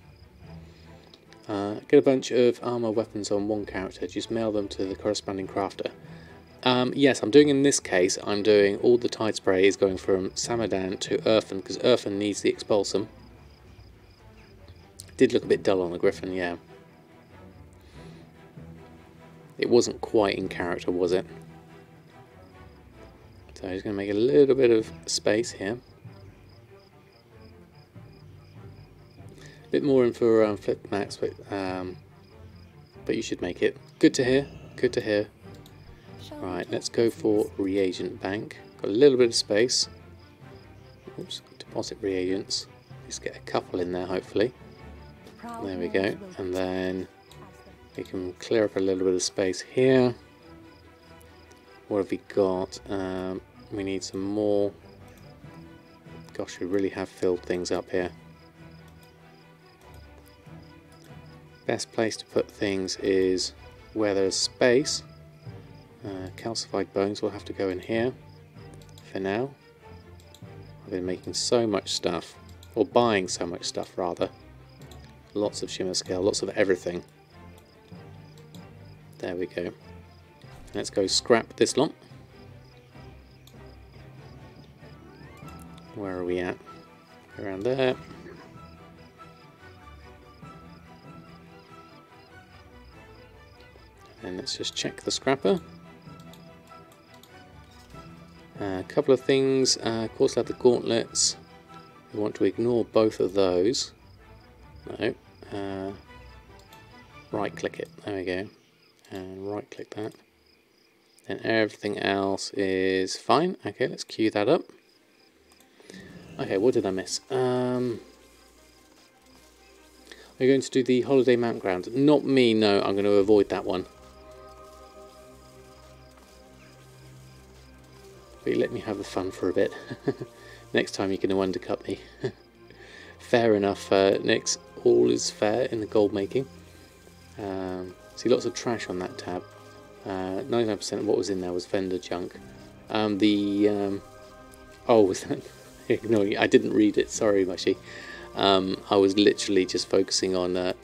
Get a bunch of armor weapons on one character, just mail them to the corresponding crafter. Yes, I'm doing in this case, I'm doing all the tide spray is going from Samadan to Erfen, because Erfen needs the expulsum. Did look a bit dull on the griffin, yeah. It wasn't quite in character, was it? So he's going to make a little bit of space here. A bit more in for flip max, but you should make it. Good to hear, good to hear. Right, let's go for reagent bank. Got a little bit of space. Oops, deposit reagents. Let's get a couple in there, hopefully. There we go. And then we can clear up a little bit of space here. What have we got? We need some more. Gosh, we really have filled things up here. Best place to put things is where there's space. Calcified bones will have to go in here for now. I've been making so much stuff, or buying so much stuff rather. Lots of shimmer scale, lots of everything. There we go. Let's go scrap this lot. Where are we at? Around there. And let's just check the scrapper. A couple of things. Of course, we'll have the gauntlets. We want to ignore both of those. No. Right click it. There we go. And right click that. And everything else is fine. Okay, let's queue that up. Okay, what did I miss? We're going to do the holiday mount ground. Not me, no, I'm going to avoid that one. But you let me have the fun for a bit. Next time you're going to undercut me. Fair enough, Nix. All is fair in the gold making. See lots of trash on that tab. 99% of what was in there was vendor junk. Oh, was that? Ignoring it. I didn't read it. Sorry, Mushy. I was literally just focusing on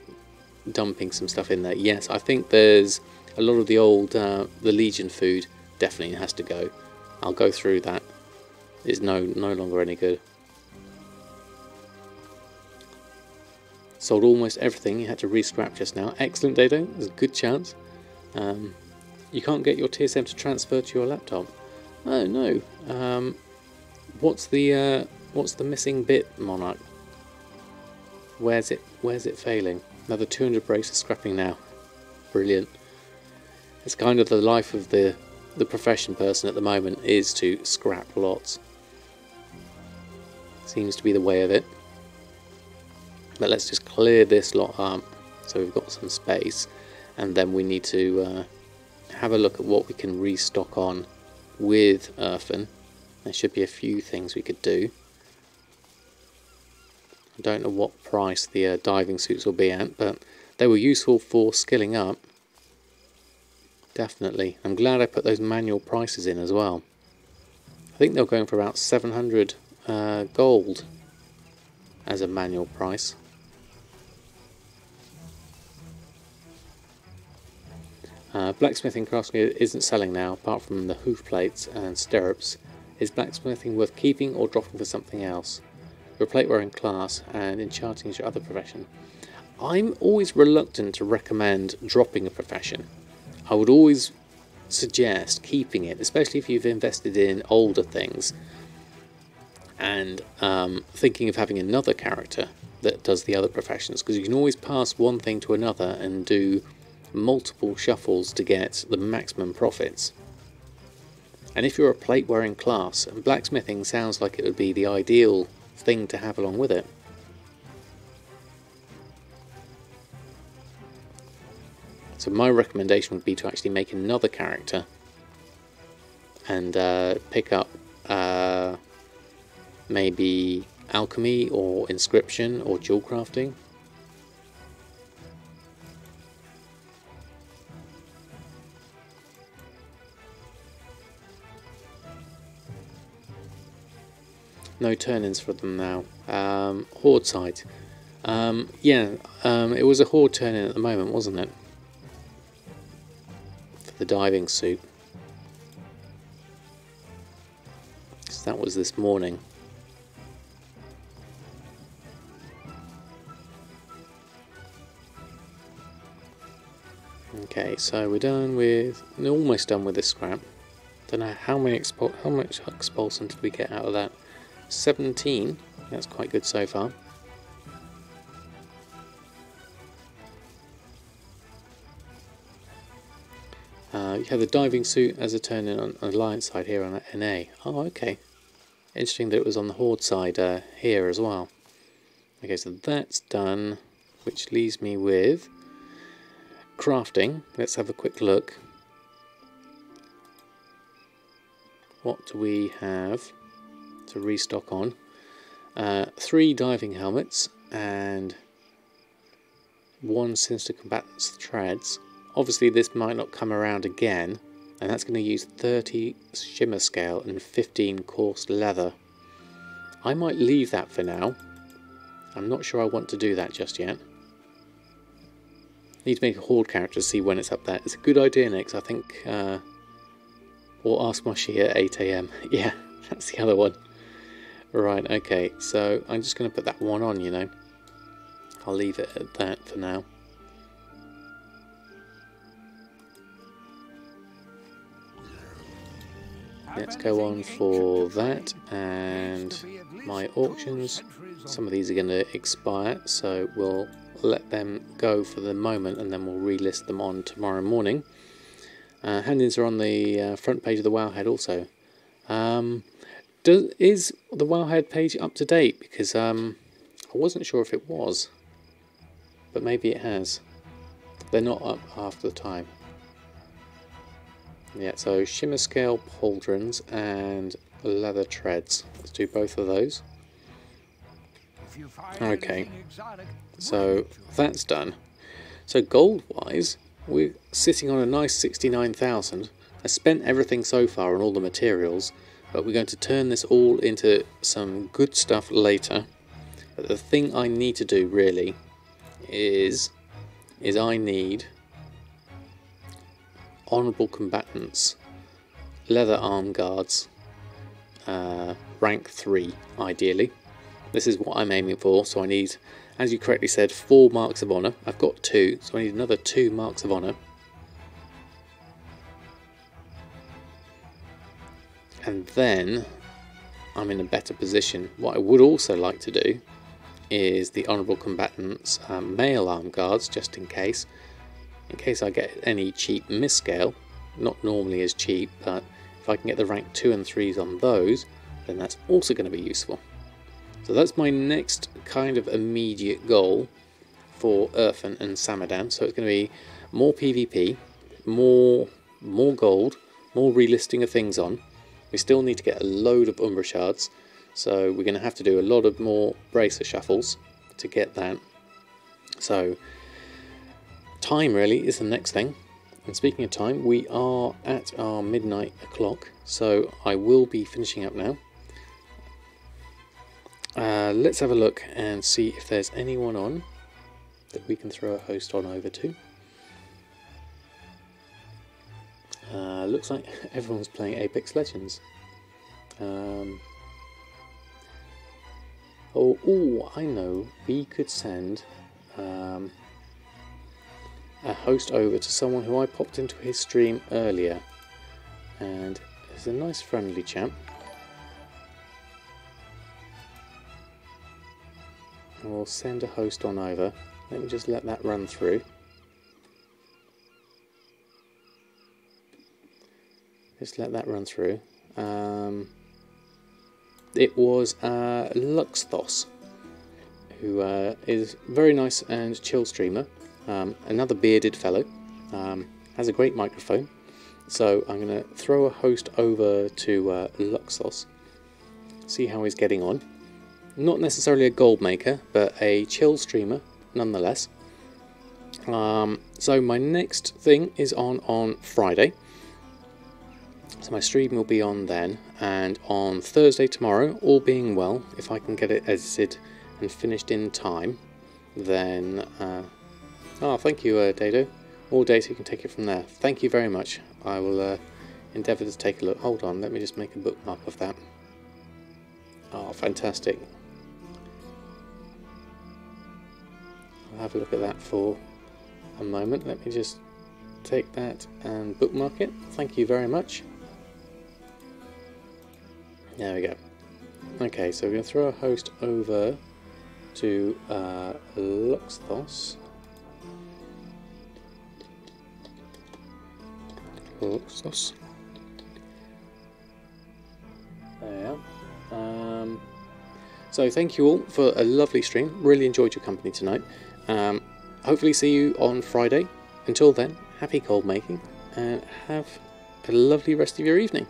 dumping some stuff in there. Yes, I think there's a lot of the old the Legion food definitely has to go. I'll go through that. It's no longer any good. Sold almost everything. You had to re-scrap just now. Excellent, Dado. There's a good chance. You can't get your TSM to transfer to your laptop. Oh no. What's the missing bit, Monarch? Where's it failing? Another 200 brace of scrapping now. Brilliant. It's kind of the life of the profession person at the moment, is to scrap lots. Seems to be the way of it. But let's just clear this lot up so we've got some space, and then we need to have a look at what we can restock on with Erfen. There should be a few things we could do. I don't know what price the diving suits will be at, but they were useful for skilling up. Definitely. I'm glad I put those manual prices in as well. I think they're going for about 700 gold as a manual price. Blacksmithing craftsman isn't selling now, apart from the hoof plates and stirrups. Is blacksmithing worth keeping or dropping for something else? Your plate wearing class and enchanting is your other profession. I'm always reluctant to recommend dropping a profession. I would always suggest keeping it, especially if you've invested in older things and thinking of having another character that does the other professions, because you can always pass one thing to another and do multiple shuffles to get the maximum profits. And if you're a plate wearing class, and blacksmithing sounds like it would be the ideal thing to have along with it. So my recommendation would be to actually make another character and pick up maybe alchemy or inscription or jewel crafting. No turn-ins for them now. Horde side. It was a horde turn-in at the moment, wasn't it? For the diving suit. So that was this morning. Okay, so we're done with, almost done with this scrap. Don't know how much expulsion did we get out of that? 17. That's quite good so far. You have the diving suit as a turn in on the Alliance side here on that NA. Oh, okay. Interesting that it was on the Horde side here as well. Okay, so that's done, which leaves me with crafting. Let's have a quick look. What do we have to restock on? 3 diving helmets and 1 sinister combatant's threads. Obviously this might not come around again, and that's going to use 30 shimmer scale and 15 coarse leather. I might leave that for now. I'm not sure I want to do that just yet. Need to make a horde character to see when it's up there. It's a good idea, Nix, I think. Or ask Moshi at 8 AM. Yeah, that's the other one. Right, okay, so I'm just going to put that one on, you know. I'll leave it at that for now. Let's go on for that, and my auctions, some of these are going to expire, so we'll let them go for the moment and then we'll relist them on tomorrow morning. Hand-ins are on the front page of the Wowhead also. Is the Wowhead page up to date? Because I wasn't sure if it was, but maybe it has. They're not up half the time. Yeah, so shimmer scale pauldrons and leather treads. Let's do both of those. Okay, so that's done. So gold wise, we're sitting on a nice 69,000. I spent everything so far on all the materials, but we're going to turn this all into some good stuff later. But the thing I need to do really is I need honourable combatants, leather arm guards, rank 3 ideally. This is what I'm aiming for, so I need, as you correctly said, 4 marks of honour. I've got 2, so I need another 2 marks of honour. And then I'm in a better position. What I would also like to do is the honourable combatants male arm guards, just in case I get any cheap misscale. Not normally as cheap, but if I can get the rank 2 and 3s on those, then that's also going to be useful. So that's my next kind of immediate goal for Erfen and Samadan. So it's going to be more PvP, more gold, more relisting of things on. We still need to get a load of Umbra shards, so we're going to have to do a lot of more bracer shuffles to get that. So time really is the next thing. And speaking of time, we are at our midnight o'clock, so I will be finishing up now. Let's have a look and see if there's anyone on that we can throw a host on over to. Looks like everyone's playing Apex Legends. Oh, I know. We could send a host over to someone who I popped into his stream earlier, and he's a nice friendly chap. We'll send a host on over. Let me just let that run through. Just let that run through. It was Luxthos, who is a very nice and chill streamer. Another bearded fellow. Has a great microphone. So I'm going to throw a host over to Luxthos. See how he's getting on. Not necessarily a gold maker, but a chill streamer nonetheless. So my next thing is on Friday. So my stream will be on then, and on Thursday tomorrow, all being well, if I can get it edited and finished in time, then... oh, thank you, Dado. All data, you can take it from there. Thank you very much. I will endeavour to take a look. Hold on, let me just make a bookmark of that. Oh, fantastic. I'll have a look at that for a moment. Let me just take that and bookmark it. Thank you very much. There we go. Okay, so we're going to throw a host over to Luxthos. Luxthos. There. So thank you all for a lovely stream. Really enjoyed your company tonight. Hopefully see you on Friday. Until then, happy gold making and have a lovely rest of your evening.